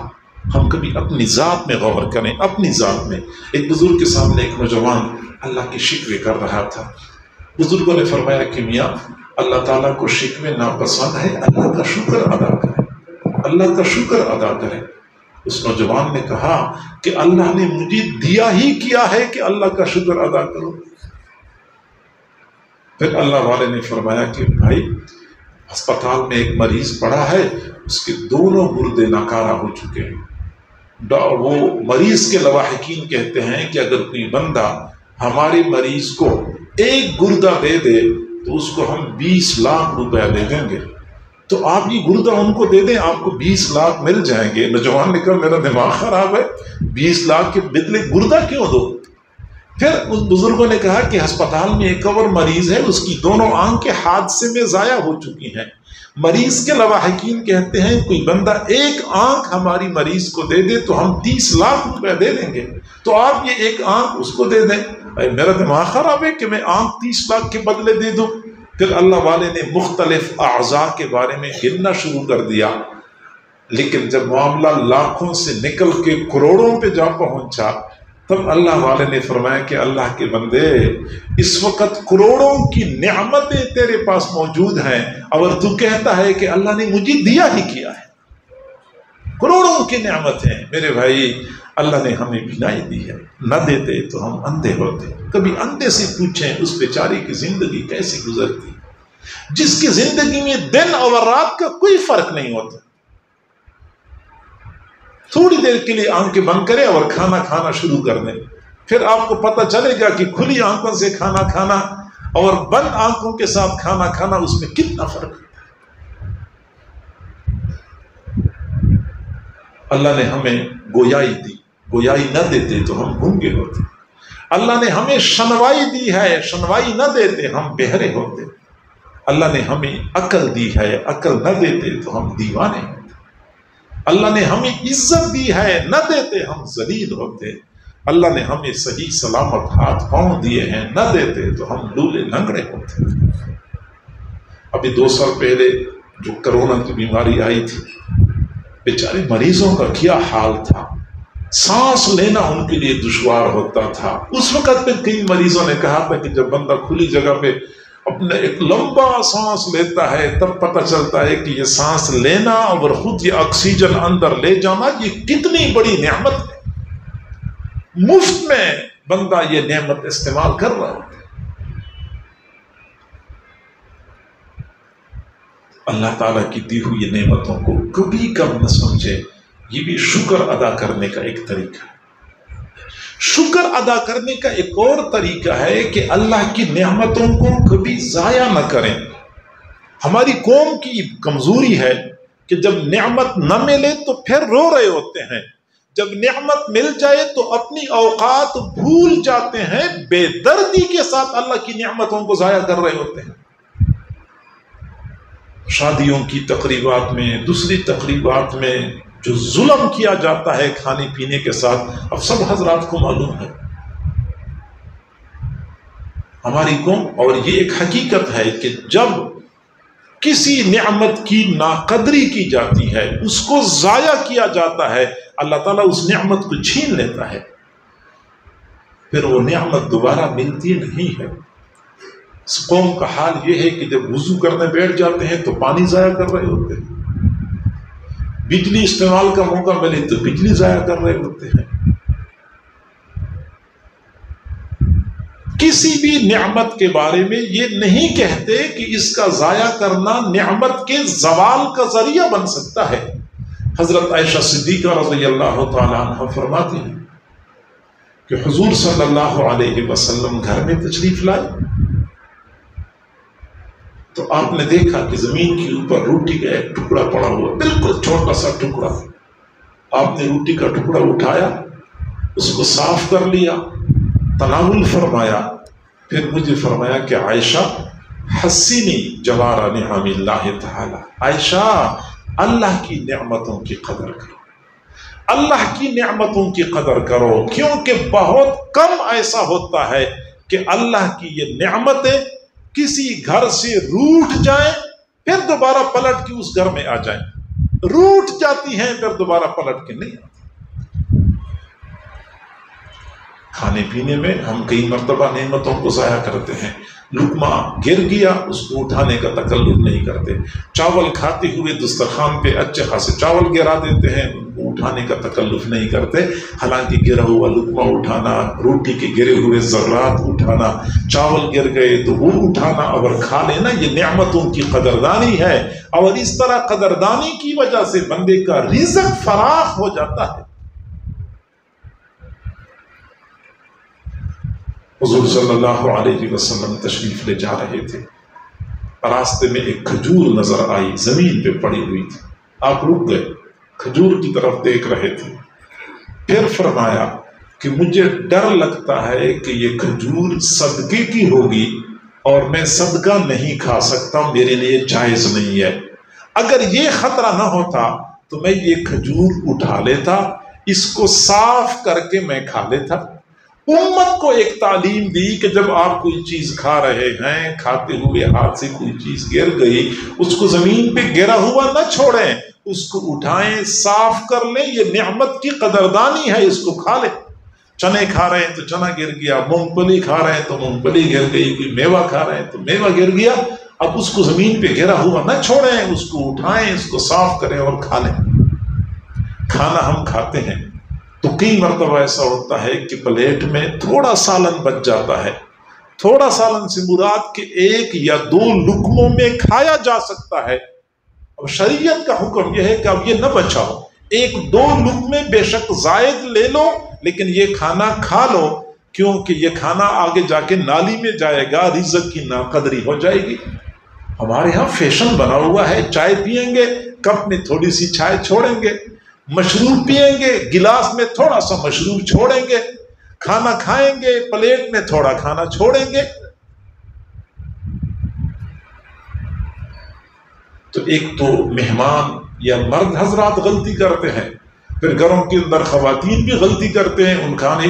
ہم کبھی اپنی ذات میں غور کریں، اپنی ذات میں۔ ایک بزرگ کے سامنے ایک نوجوان اللہ کے شکوے کر رہا تھا، بزرگوں نے فرمایا کہ میاں اللہ تعالیٰ کو شکوے ناپسند ہے، اللہ کا شکر ادا کریں، اللہ کا شکر ادا کریں۔ اس نوجوان نے کہا کہ اللہ نے مجھے دیا ہی کیا ہے کہ اللہ کا شکر ادا کرو۔ پھر اللہ والے نے فرمایا کہ بھائی ہسپتال میں ایک مریض پڑا ہے، اس کے دونوں گردے ناکارہ ہو چکے ہیں۔ وہ مریض کے لواحقین کہتے ہیں کہ اگر کوئی بندہ ہمارے مریض کو ایک گردہ دے دے تو اس کو ہم 20 لاکھ روپیہ دے دیں گے، تو آپ یہ گردہ ان کو دے دیں، آپ کو 20 لاکھ مل جائیں گے۔ نوجوان نے کہا میرا دماغ خراب ہے، 20 لاکھ کے بدلے گردہ کیوں دو؟ پھر اس بزرگوں نے کہا کہ ہسپتال میں ایک اور مریض ہے، اس کی دونوں آنکھیں حادثے میں ضائع ہو چکی ہیں۔ مریض کے لواحقین کہتے ہیں کوئی بندہ ایک آنکھ ہماری مریض کو دے دے تو ہم 30 لاکھ روپے دے دیں گے، تو آپ یہ ایک آنکھ اس کو دے دیں۔ میرا دماغ خراب ہے کہ میں آنکھ 30 لاکھ کے بدلے دے دوں۔ پھر اللہ والے نے مختلف اعضاء کے بارے میں گننا شروع کر دیا، لیکن جب معاملہ لاکھوں سے نکل کے کروڑوں پہ جا پہنچا تب اللہ والے نے فرمایا کہ اللہ کے بندے اس وقت کروڑوں کی نعمتیں تیرے پاس موجود ہیں اور تو کہتا ہے کہ اللہ نے مجھے دیا ہی کیا ہے۔ کروڑوں کی نعمتیں میرے بھائی اللہ نے ہمیں بینائی دی ہے، نہ دیتے تو ہم اندھے ہوتے۔ کبھی اندھے سے پوچھیں اس بیچارے کی زندگی کیسی گزرتی، جس کی زندگی میں دن اور رات کا کوئی فرق نہیں ہوتا۔ تھوڑی دیر کے لیے آنکھیں بند کرے اور کھانا کھانا شروع کر دیں، پھر آپ کو پتہ چلے گا کہ کھلی آنکھوں سے کھانا کھانا اور بند آنکھوں کے ساتھ کھانا کھانا اس میں کتنا فرق ہے۔ اللہ نے ہمیں گویائی دی، گویائی نہ دیتے تو ہم گونگے ہوتے۔ اللہ نے ہمیں شنوائی دی ہے، شنوائی نہ دیتے ہم بہرے ہوتے۔ اللہ نے ہمیں عقل دی ہے، عقل نہ دیتے تو ہم دیوانے ہوتے۔ اللہ نے ہمیں عزت دی ہے، نہ دیتے ہم ذلیل ہوتے۔ اللہ نے ہمیں صحیح سلامت ہاتھ پاؤں دیے ہیں، نہ دیتے تو ہم لولے لنگڑے ہوتے۔ ابھی 2 سال پہلے جو کرونا کی بیماری آئی تھی، بیچارے مریضوں کا کیا حال تھا، سانس لینا ان کے لیے دشوار ہوتا تھا۔ اس وقت پہ کئی مریضوں نے کہا تھا کہ جب بندہ کھلی جگہ پہ اپنا ایک لمبا سانس لیتا ہے تب پتہ چلتا ہے کہ یہ سانس لینا اور خود یہ آکسیجن اندر لے جانا یہ کتنی بڑی نعمت ہے۔ مفت میں بندہ یہ نعمت استعمال کر رہا ہے۔ اللہ تعالیٰ کی دی ہوئی نعمتوں کو کبھی کم نہ سمجھے، یہ بھی شکر ادا کرنے کا ایک طریقہ ہے۔ شکر ادا کرنے کا ایک اور طریقہ ہے کہ اللہ کی نعمتوں کو کبھی ضائع نہ کریں۔ ہماری قوم کی کمزوری ہے کہ جب نعمت نہ ملے تو پھر رو رہے ہوتے ہیں، جب نعمت مل جائے تو اپنی اوقات بھول جاتے ہیں، بے دردی کے ساتھ اللہ کی نعمتوں کو ضائع کر رہے ہوتے ہیں۔ شادیوں کی تقریبات میں، دوسری تقریبات میں جو ظلم کیا جاتا ہے کھانے پینے کے ساتھ، اب سب حضرات کو معلوم ہے۔ ہماری قوم، اور یہ ایک حقیقت ہے کہ جب کسی نعمت کی ناقدری کی جاتی ہے، اس کو ضائع کیا جاتا ہے، اللہ تعالیٰ اس نعمت کو چھین لیتا ہے، پھر وہ نعمت دوبارہ ملتی نہیں ہے۔ اس قوم کا حال یہ ہے کہ جب وضو کرنے بیٹھ جاتے ہیں تو پانی ضائع کر رہے ہوتے ہیں، بجلی استعمال کا موقع ملے تو بجلی ضائع کر رہے ہوتے ہیں۔ کسی بھی نعمت کے بارے میں یہ نہیں کہتے کہ اس کا ضائع کرنا نعمت کے زوال کا ذریعہ بن سکتا ہے۔ حضرت عائشہ صدیقہ رضی اللہ تعالیٰ عنہ فرماتی ہیں کہ حضور صلی اللہ علیہ وسلم گھر میں تشریف لائے تو آپ نے دیکھا کہ زمین کے اوپر روٹی کا ایک ٹکڑا پڑا ہوا، بالکل چھوٹا سا ٹکڑا۔ آپ نے روٹی کا ٹکڑا اٹھایا، اس کو صاف کر لیا، تناول فرمایا، پھر مجھے فرمایا کہ عائشہ حسینی جوار نعم اللہ تعالی، عائشہ اللہ کی نعمتوں کی قدر کرو، اللہ کی نعمتوں کی قدر کرو، کیونکہ بہت کم ایسا ہوتا ہے کہ اللہ کی یہ نعمتیں کسی گھر سے روٹھ جائیں پھر دوبارہ پلٹ کے اس گھر میں آ جائیں، روٹھ جاتی ہیں پھر دوبارہ پلٹ کے نہیں آتی۔ کھانے پینے میں ہم کئی مرتبہ نعمتوں کو ضائع کرتے ہیں، لقمہ گر گیا اس کو اٹھانے کا تکلف نہیں کرتے، چاول کھاتے ہوئے دسترخوان پہ اچھے خاصے چاول گرا دیتے ہیں، ان کو اٹھانے کا تکلف نہیں کرتے، حالانکہ گرا ہوا لقمہ اٹھانا، روٹی کے گرے ہوئے ذرات اٹھانا، چاول گر گئے تو وہ اٹھانا اور کھا لینا، یہ نعمتوں کی قدردانی ہے۔ اور اس طرح قدردانی کی وجہ سے بندے کا رزق فراخ ہو جاتا ہے۔ حضور صلی اللہ علیہ وسلم تشریف لے جا رہے تھے، راستے میں ایک کھجور نظر آئی، زمین پہ پڑی ہوئی تھی، آپ رک گئے، کھجور کی طرف دیکھ رہے تھے، پھر فرمایا کہ مجھے ڈر لگتا ہے کہ یہ کھجور صدقے کی ہوگی اور میں صدقہ نہیں کھا سکتا، میرے لیے جائز نہیں ہے۔ اگر یہ خطرہ نہ ہوتا تو میں یہ کھجور اٹھا لیتا، اس کو صاف کر کے میں کھا لیتا۔ امت کو ایک تعلیم دی کہ جب آپ کوئی چیز کھا رہے ہیں، کھاتے ہوئے ہاتھ سے کوئی چیز گر گئی، اس کو زمین پہ گرا ہوا نہ چھوڑیں، اس کو اٹھائیں، صاف کر لیں، یہ نعمت کی قدردانی ہے، اس کو کھا لیں۔ چنے کھا رہے ہیں تو چنا گر گیا، مونگ پھلی کھا رہے ہیں تو مونگ پھلی گر گئی، کوئی میوہ کھا رہے ہیں تو میوہ گر گیا، اب اس کو زمین پہ گرا ہوا نہ چھوڑیں، اس کو اٹھائیں، اس کو صاف کریں اور کھا لیں۔ کھانا ہم کھاتے ہیں تو کئی مرتبہ ایسا ہوتا ہے کہ پلیٹ میں تھوڑا سالن بچ جاتا ہے، تھوڑا سالن سے مراد کہ 1 یا 2 لقموں میں کھایا جا سکتا ہے۔ اب شریعت کا حکم یہ ہے کہ اب یہ نہ بچا ہو، 1-2 لقمے بے شک زائد لے لو لیکن یہ کھانا کھا لو، کیونکہ یہ کھانا آگے جا کے نالی میں جائے گا، رزق کی ناقدری ہو جائے گی۔ ہمارے ہاں فیشن بنا ہوا ہے، چائے پئیں گے کپ میں تھوڑی سی چائے چھوڑیں گے، مشروب پیئیں گے گلاس میں تھوڑا سا مشروب چھوڑیں گے، کھانا کھائیں گے پلیٹ میں تھوڑا کھانا چھوڑیں گے۔ تو ایک تو مہمان یا مرد حضرات غلطی کرتے ہیں، پھر گھروں کے اندر خواتین بھی غلطی کرتے ہیں،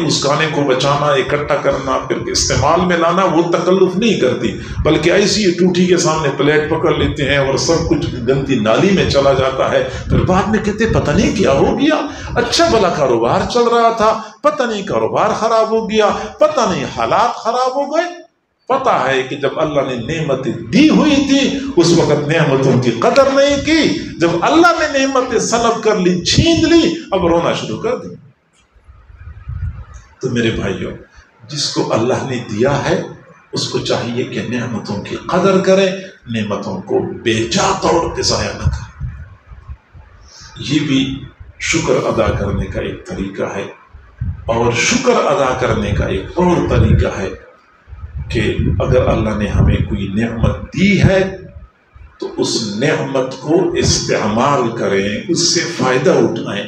اس کھانے کو بچانا، اکٹھا کرنا، پھر استعمال میں لانا وہ تکلف نہیں کرتی، بلکہ ایسی ٹوٹی کے سامنے پلیٹ پکڑ لیتے ہیں اور سب کچھ گندی نالی میں چلا جاتا ہے۔ پھر بعد میں کہتے پتہ نہیں کیا ہو گیا، اچھا بھلا کاروبار چل رہا تھا، پتہ نہیں کاروبار خراب ہو گیا، پتہ نہیں حالات خراب ہو گئے۔ پتہ ہے کہ جب اللہ نے نعمتیں دی ہوئی تھی اس وقت نعمتوں کی قدر نہیں کی، جب اللہ نے نعمتیں سلب کر لی، چھین لی، اب رونا شروع کر دی۔ تو میرے بھائیوں، جس کو اللہ نے دیا ہے اس کو چاہیے کہ نعمتوں کی قدر کرے، نعمتوں کو بے جا طور پہ ضائع نہ کرے۔ یہ بھی شکر ادا کرنے کا ایک طریقہ ہے، اور شکر ادا کرنے کا ایک اور طریقہ ہے کہ اگر اللہ نے ہمیں کوئی نعمت دی ہے تو اس نعمت کو استعمال کریں، اس سے فائدہ اٹھائیں،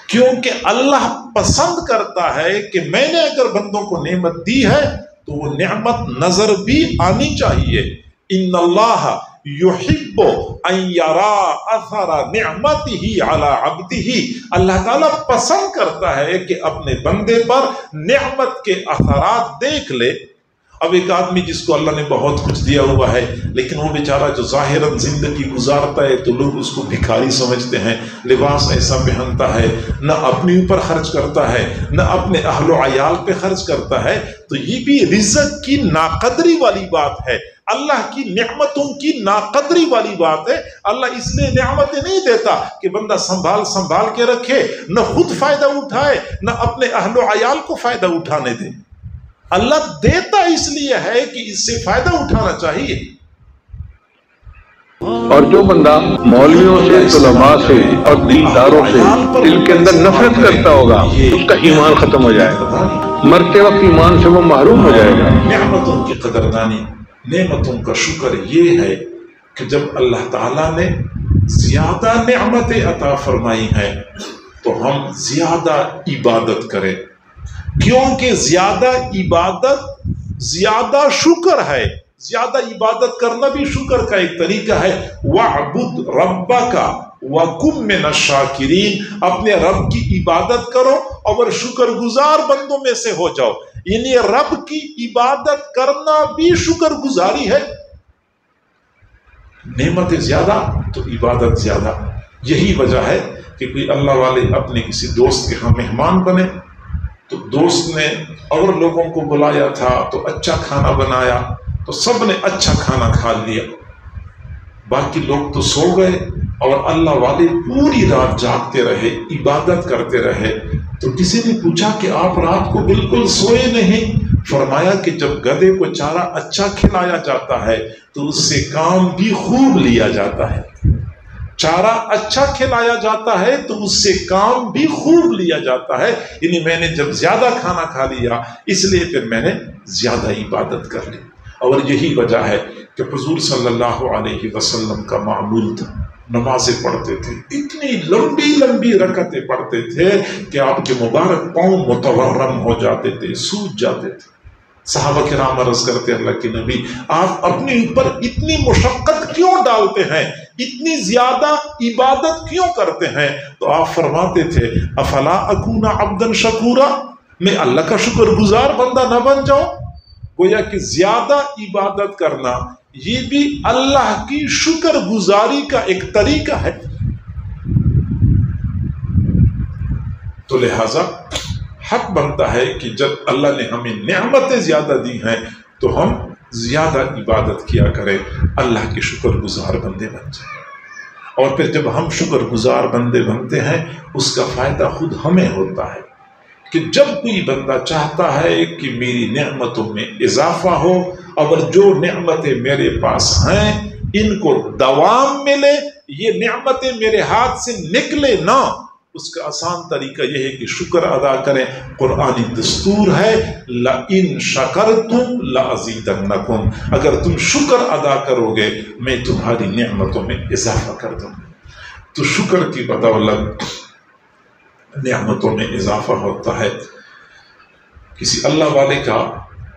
کیونکہ اللہ پسند کرتا ہے کہ میں نے اگر بندوں کو نعمت دی ہے تو وہ نعمت نظر بھی آنی چاہیے۔ ان اللہ یحب ان یرا اثر نعمتہ علی عبدہ، اللہ تعالیٰ پسند کرتا ہے کہ اپنے بندے پر نعمت کے اثرات دیکھ لے۔ اب ایک آدمی جس کو اللہ نے بہت کچھ دیا ہوا ہے لیکن وہ بیچارہ جو ظاہراً زندگی گزارتا ہے تو لوگ اس کو بھکاری سمجھتے ہیں، لباس ایسا پہنتا ہے، نہ اپنے اوپر خرچ کرتا ہے، نہ اپنے اہل و عیال پہ خرچ کرتا ہے، تو یہ بھی رزق کی ناقدری والی بات ہے، اللہ کی نعمتوں کی ناقدری والی بات ہے۔ اللہ اس لیے نعمتیں نہیں دیتا کہ بندہ سنبھال کے رکھے، نہ خود فائدہ اٹھائے نہ اپنے اہل و عیال کو فائدہ اٹھانے دے۔ اللہ دیتا اس لیے ہے کہ اس سے فائدہ اٹھانا چاہیے۔ اور جو بندہ مولویوں سے، علماء سے اور دینداروں سے دل کے اندر نفرت کرتا ہوگا اس کا ایمان ختم ہو جائے گا، مرتے وقت ایمان سے وہ محروم ہو جائے گا۔ نعمتوں کی قدردانی، نعمتوں کا شکر یہ ہے کہ جب اللہ تعالیٰ نے زیادہ نعمتیں عطا فرمائی ہیں تو ہم زیادہ عبادت کریں، کیونکہ زیادہ عبادت زیادہ شکر ہے۔ زیادہ عبادت کرنا بھی شکر کا ایک طریقہ ہے۔ وَاعْبُدْ رَبَّكَ وَكُن مِّنَ الشَّاكِرِينَ، اپنے رب کی عبادت کرو اور شکر گزار بندوں میں سے ہو جاؤ، یعنی رب کی عبادت کرنا بھی شکر گزاری ہے۔ نعمتیں زیادہ تو عبادت زیادہ۔ یہی وجہ ہے کہ کوئی اللہ والے اپنے کسی دوست کے ہاں مہمان بنے تو دوست نے اور لوگوں کو بلایا تھا تو اچھا کھانا بنایا تو سب نے اچھا کھانا کھا لیا، باقی لوگ تو سو گئے اور اللہ والے پوری رات جاگتے رہے، عبادت کرتے رہے۔ تو کسی نے پوچھا کہ آپ رات کو بالکل سوئے نہیں؟ فرمایا کہ جب گدھے کو چارہ اچھا کھلایا جاتا ہے تو اس سے کام بھی خوب لیا جاتا ہے، چارہ اچھا کھلایا جاتا ہے تو اس سے کام بھی خوب لیا جاتا ہے، یعنی میں نے جب زیادہ کھانا کھا لیا اس لیے پھر میں نے زیادہ عبادت کر لی۔ اور یہی وجہ ہے کہ حضور صلی اللہ علیہ وسلم کا معمول تھا، نمازیں پڑھتے تھے، اتنی لمبی لمبی رکعتیں پڑھتے تھے کہ آپ کے مبارک پاؤں متورم ہو جاتے تھے، سوج جاتے تھے۔ صحابہ کرام عرض کرتے اللہ کے نبی، آپ اپنے اوپر اتنی مشقت کیوں ڈالتے ہیں، اتنی زیادہ عبادت کیوں کرتے ہیں؟ تو آپ فرماتے تھے افلا اکون عبدا شکورا، میں اللہ کا شکر گزار بندہ نہ بن جاؤں؟ گویا کہ زیادہ عبادت کرنا یہ بھی اللہ کی شکر گزاری کا ایک طریقہ ہے۔ تو لہذا حق بنتا ہے کہ جب اللہ نے ہمیں نعمتیں زیادہ دی ہیں تو ہم زیادہ عبادت کیا کریں، اللہ کے شکر گزار بندے بن جائیں۔ اور پھر جب ہم شکر گزار بندے بنتے ہیں اس کا فائدہ خود ہمیں ہوتا ہے کہ جب کوئی بندہ چاہتا ہے کہ میری نعمتوں میں اضافہ ہو اور جو نعمتیں میرے پاس ہیں ان کو دوام ملے، یہ نعمتیں میرے ہاتھ سے نکلے نہ، اس کا آسان طریقہ یہ ہے کہ شکر ادا کریں۔ قرآنی دستور ہے لَإِن شَكَرْتُمْ لَأَزِيدَنَّكُمْ، اگر تم شکر ادا کرو گے میں تمہاری نعمتوں میں اضافہ کر دوں گا۔ تو شکر کی بدولت نعمتوں میں اضافہ ہوتا ہے۔ کسی اللہ والے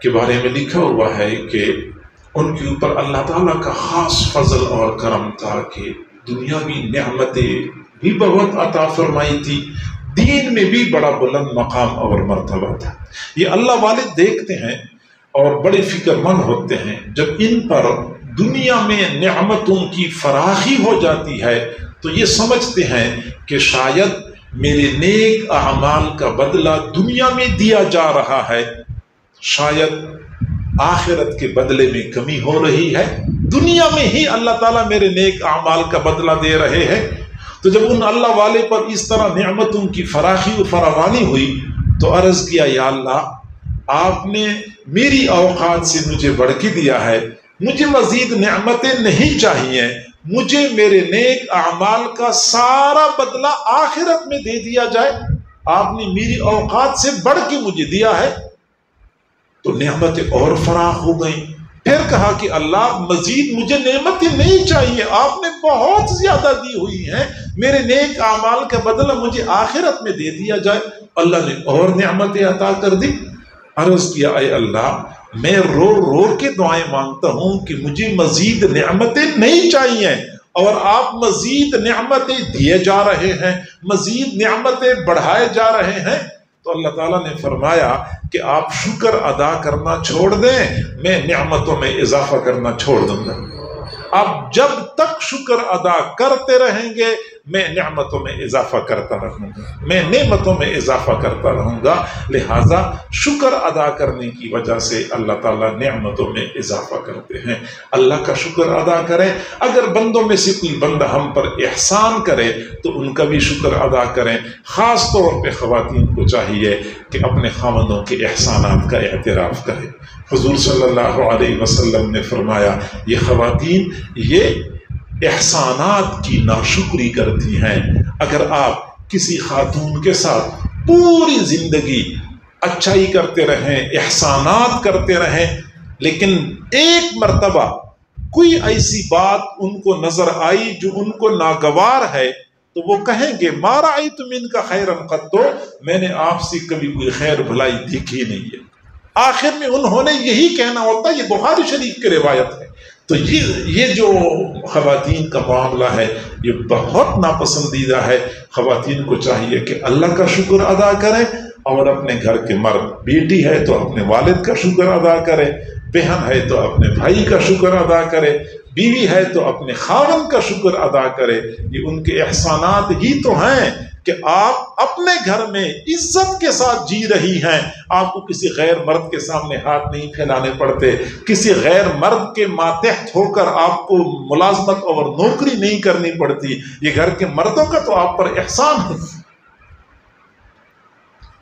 کے بارے میں لکھا ہوا ہے کہ ان کے اوپر اللہ تعالیٰ کا خاص فضل اور کرم تھا کہ دنیاوی نعمتیں بھی بہت عطا فرمائی تھی، دین میں بھی بڑا بلند مقام اور مرتبہ تھا۔ یہ اللہ والے دیکھتے ہیں اور بڑے فکر مند ہوتے ہیں، جب ان پر دنیا میں نعمتوں کی فراخی ہو جاتی ہے تو یہ سمجھتے ہیں کہ شاید میرے نیک اعمال کا بدلہ دنیا میں دیا جا رہا ہے، شاید آخرت کے بدلے میں کمی ہو رہی ہے، دنیا میں ہی اللہ تعالیٰ میرے نیک اعمال کا بدلہ دے رہے ہیں۔ تو جب ان اللہ والے پر اس طرح نعمتوں کی فراخی و فراوانی ہوئی تو عرض کیا، یا اللہ آپ نے میری اوقات سے مجھے بڑھ کے دیا ہے، مجھے مزید نعمتیں نہیں چاہیے، مجھے میرے نیک اعمال کا سارا بدلہ آخرت میں دے دیا جائے، آپ نے میری اوقات سے بڑھ کے مجھے دیا ہے۔ تو نعمتیں اور فراخ ہو گئیں۔ پھر کہا کہ اللہ مزید مجھے نعمتیں نہیں چاہیے، آپ نے بہت زیادہ دی ہوئی ہیں، میرے نیک اعمال کا بدلہ مجھے آخرت میں دے دیا جائے۔ اللہ نے اور نعمتیں عطا کر دی۔ عرض کیا، اے اللہ میں رو رو کے دعائیں مانگتا ہوں کہ مجھے مزید نعمتیں نہیں چاہیے، اور آپ مزید نعمتیں دیے جا رہے ہیں، مزید نعمتیں بڑھائے جا رہے ہیں۔ تو اللہ تعالیٰ نے فرمایا کہ آپ شکر ادا کرنا چھوڑ دیں، میں نعمتوں میں اضافہ کرنا چھوڑ دوں گا۔ آپ جب تک شکر ادا کرتے رہیں گے میں نعمتوں میں اضافہ کرتا رہوں گا، میں نعمتوں میں اضافہ کرتا رہوں گا۔ لہٰذا شکر ادا کرنے کی وجہ سے اللہ تعالیٰ نعمتوں میں اضافہ کرتے ہیں۔ اللہ کا شکر ادا کریں۔ اگر بندوں میں سے کوئی بندہ ہم پر احسان کرے تو ان کا بھی شکر ادا کریں۔ خاص طور پہ خواتین کو چاہیے کہ اپنے خاوندوں کے احسانات کا اعتراف کریں۔ حضور صلی اللہ علیہ وسلم نے فرمایا، یہ خواتین یہ احسانات کی ناشکری کرتی ہیں۔ اگر آپ کسی خاتون کے ساتھ پوری زندگی اچھائی کرتے رہیں، احسانات کرتے رہیں، لیکن ایک مرتبہ کوئی ایسی بات ان کو نظر آئی جو ان کو ناگوار ہے تو وہ کہیں گے، ما رأیت منک خیرا قط، میں نے آپ سے کبھی کوئی خیر بھلائی دیکھی نہیں ہے۔ آخر میں انہوں نے یہی کہنا ہوتا ہے۔ یہ بخاری شریف کی روایت ہے۔ تو یہ جو خواتین کا معاملہ ہے یہ بہت ناپسندیدہ ہے۔ خواتین کو چاہیے کہ اللہ کا شکر ادا کریں، اور اپنے گھر کے مرد، بیٹی ہے تو اپنے والد کا شکر ادا کرے، بہن ہے تو اپنے بھائی کا شکر ادا کرے، بیوی ہے تو اپنے خاوند کا شکر ادا کرے۔ یہ ان کے احسانات ہی تو ہیں کہ آپ اپنے گھر میں عزت کے ساتھ جی رہی ہیں، آپ کو کسی غیر مرد کے سامنے ہاتھ نہیں پھیلانے پڑتے، کسی غیر مرد کے ماتحت ہو کر آپ کو ملازمت اور نوکری نہیں کرنی پڑتی۔ یہ گھر کے مردوں کا تو آپ پر احسان ہے۔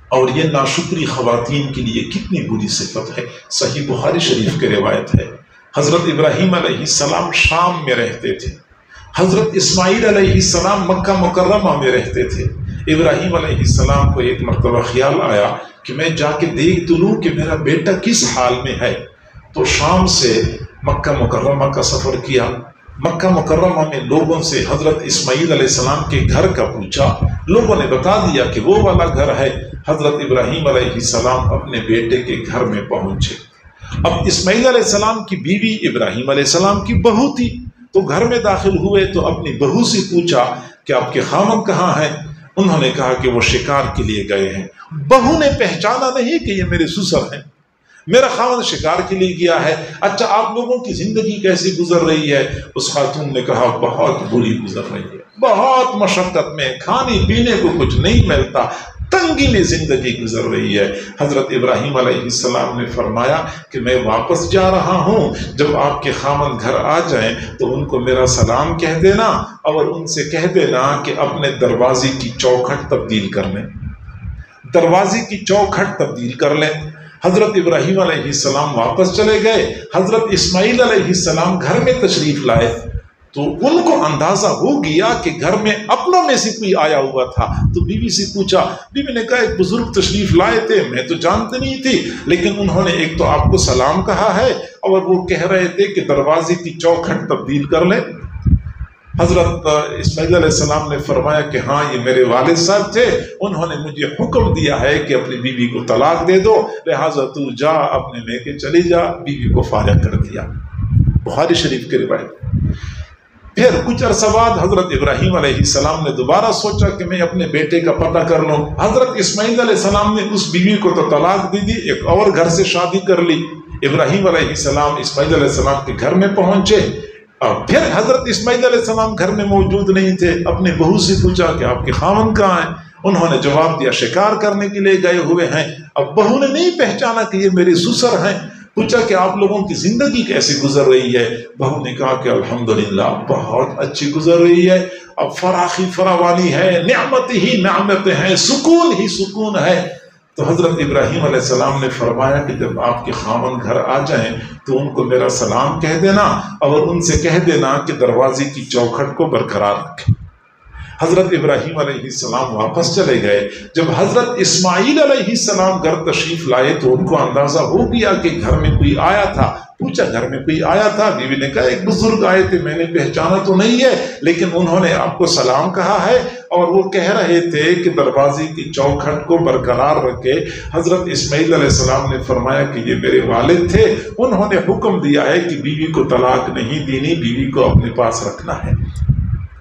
اور یہ ناشکری خواتین کے لیے کتنی بری صفت ہے۔ صحیح بخاری شریف کی روایت ہے، حضرت ابراہیم علیہ السلام شام میں رہتے تھے، حضرت اسماعیل علیہ السلام مکہ مکرمہ میں رہتے تھے۔ ابراہیم علیہ السلام کو ایک مرتبہ خیال آیا کہ میں جا کے دیکھ تو لوں کہ میرا بیٹا کس حال میں ہے۔ تو شام سے مکہ مکرمہ کا سفر کیا۔ مکہ مکرمہ میں لوگوں سے حضرت اسماعیل علیہ السلام کے گھر کا پوچھا، لوگوں نے بتا دیا کہ وہ والا گھر ہے۔ حضرت ابراہیم علیہ السلام اپنے بیٹے کے گھر میں پہنچے۔ اب اسماعیل علیہ السلام کی بیوی ابراہیم علیہ السلام کی بہو تھی، تو گھر میں داخل ہوئے تو اپنی بہو سے پوچھا کہ آپ کے خاوند کہاں ہیں؟ انہوں نے کہا کہ وہ شکار کے لیے گئے ہیں۔ بہو نے پہچانا نہیں کہ یہ میرے سسر ہیں، میرا خاوند شکار کے لیے گیا ہے۔ اچھا آپ لوگوں کی زندگی کیسی گزر رہی ہے؟ اس خاتون نے کہا بہت بری گزر رہی ہے، بہت مشقت میں، کھانے پینے کو کچھ نہیں ملتا، تنگی میں زندگی گزر رہی ہے۔ حضرت ابراہیم علیہ السلام نے فرمایا کہ میں واپس جا رہا ہوں، جب آپ کے خاوند گھر آ جائیں تو ان کو میرا سلام کہہ دینا، اور ان سے کہہ دینا کہ اپنے دروازے کی چوکھٹ تبدیل کر لیں، دروازے کی چوکھٹ تبدیل کر لیں۔ حضرت ابراہیم علیہ السلام واپس چلے گئے۔ حضرت اسماعیل علیہ السلام گھر میں تشریف لائے تو ان کو اندازہ ہو گیا کہ گھر میں اپنوں میں سے کوئی آیا ہوا تھا۔ تو بیوی سے پوچھا، بیوی نے کہا ایک بزرگ تشریف لائے تھے، میں تو جانتے نہیں تھی، لیکن انہوں نے ایک تو آپ کو سلام کہا ہے اور وہ کہہ رہے تھے کہ دروازے کی چوکھٹ تبدیل کر لیں۔ حضرت اسماعیل علیہ السلام نے فرمایا کہ ہاں یہ میرے والد صاحب تھے، انہوں نے مجھے حکم دیا ہے کہ اپنی بیوی کو طلاق دے دو، لہٰذا تو جا اپنے لے کے چلی جا۔ بیوی کو فارغ کر دیا۔ بخاری شریف کی روایت۔ پھر کچھ عرصہ بعد حضرت ابراہیم علیہ السلام نے دوبارہ سوچا کہ میں اپنے بیٹے کا پتہ کر لوں۔ حضرت اسماعیل علیہ السلام نے اس بیوی کو تو طلاق دے دی، ایک اور گھر سے شادی کر لی۔ ابراہیم علیہ السلام اسماعیل علیہ السلام کے گھر میں پہنچے، اور پھر حضرت اسماعیل علیہ السلام گھر میں موجود نہیں تھے۔ اپنے بہو سے پوچھا کہ آپ کے خاوند کہاں ہیں؟ انہوں نے جواب دیا شکار کرنے کے لیے گئے ہوئے ہیں۔ اب بہو نے نہیں پہچانا کہ یہ میرے سسر ہیں۔ پوچھا کہ آپ لوگوں کی زندگی کیسے گزر رہی ہے؟ بہو نے کہا کہ الحمدللہ بہت اچھی گزر رہی ہے، اب فراخی فراوانی ہے، نعمت ہی نعمت ہے، سکون ہی سکون ہے۔ تو حضرت ابراہیم علیہ السلام نے فرمایا کہ جب آپ کے خاوند گھر آ جائیں تو ان کو میرا سلام کہہ دینا، اور ان سے کہہ دینا کہ دروازے کی چوکھٹ کو برقرار رکھیں۔ حضرت ابراہیم علیہ السلام واپس چلے گئے۔ جب حضرت اسماعیل علیہ السلام گھر تشریف لائے تو ان کو اندازہ ہو گیا کہ گھر میں کوئی آیا تھا۔ پوچھا گھر میں کوئی آیا تھا؟ بیوی نے کہا ایک بزرگ آئے تھے، میں نے پہچانا تو نہیں ہے، لیکن انہوں نے آپ کو سلام کہا ہے، اور وہ کہہ رہے تھے کہ دروازے کی چوکھٹ کو برقرار رکھے۔ حضرت اسماعیل علیہ السلام نے فرمایا کہ یہ میرے والد تھے، انہوں نے حکم دیا ہے کہ بیوی کو طلاق نہیں دینی، بیوی کو اپنے پاس رکھنا ہے۔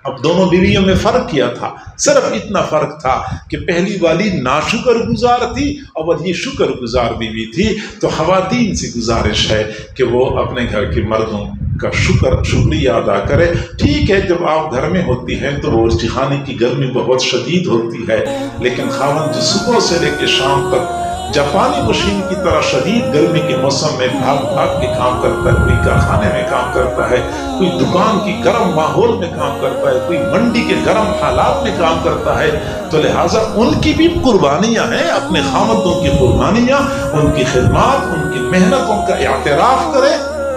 اب دونوں بیویوں میں فرق کیا تھا؟ صرف اتنا فرق تھا کہ پہلی والی ناشکر گزار تھی اور یہ شکر گزار بیوی تھی۔ تو خواتین سے گزارش ہے کہ وہ اپنے گھر کے مردوں کا شکریہ ادا کرے۔ ٹھیک ہے جب آپ گھر میں ہوتی ہیں تو روزی خانے کی گرمی بہت شدید ہوتی ہے، لیکن خاوند جو صبح سے لے کے شام تک جاپانی مشین کی طرح شدید گرمی کے موسم میں بھاگ بھاگ کے کام کرتا ہے، کوئی کارخانے میں کام کرتا ہے، کوئی دکان کی گرم ماحول میں کام کرتا ہے، کوئی منڈی کے گرم حالات میں کام کرتا ہے، تو لہٰذا ان کی بھی قربانیاں ہیں، اپنے خامندوں کی قربانیاں، ان کی خدمات، ان کی محنتوں کا اعتراف کرے،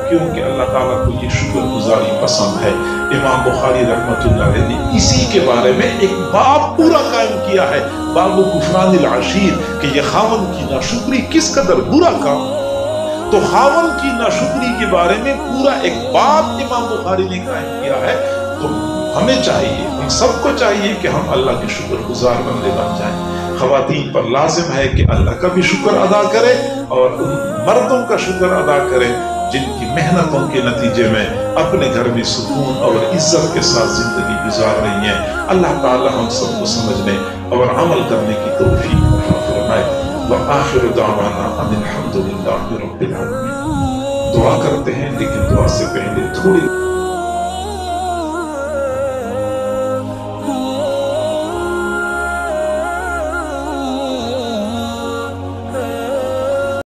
کیونکہ اللہ تعالیٰ کو یہ شکر گزاری پسند ہے۔ امام بخاری رحمۃ اللہ علیہ نے اسی کے بارے میں ایک باب پورا قائم کیا ہے، باب کفران العشیر، کہ یہ خاوند کی ناشکری کس قدر برا کام۔ تو خاوند کی ناشکری کے بارے میں پورا ایک باب امام بخاری نے قائم کیا ہے۔ تو ہمیں چاہیے، ہم سب کو چاہیے کہ ہم اللہ کے شکر گزار بندے بن جائیں۔ خواتین پر لازم ہے کہ اللہ کا بھی شکر ادا کرے اور ان مردوں کا شکر ادا کرے جن کی محنتوں کے نتیجے میں اپنے گھر میں سکون اور عزت کے ساتھ زندگی گزار رہی ہیں۔ اللہ تعالی ہم سب کو سمجھنے اور عمل کرنے کی توفیق عطا فرمائے۔ وآخر دعوانا ان الحمد للہ رب العالمین۔ دعا کرتے ہیں، لیکن دعا سے پہلے تھوڑی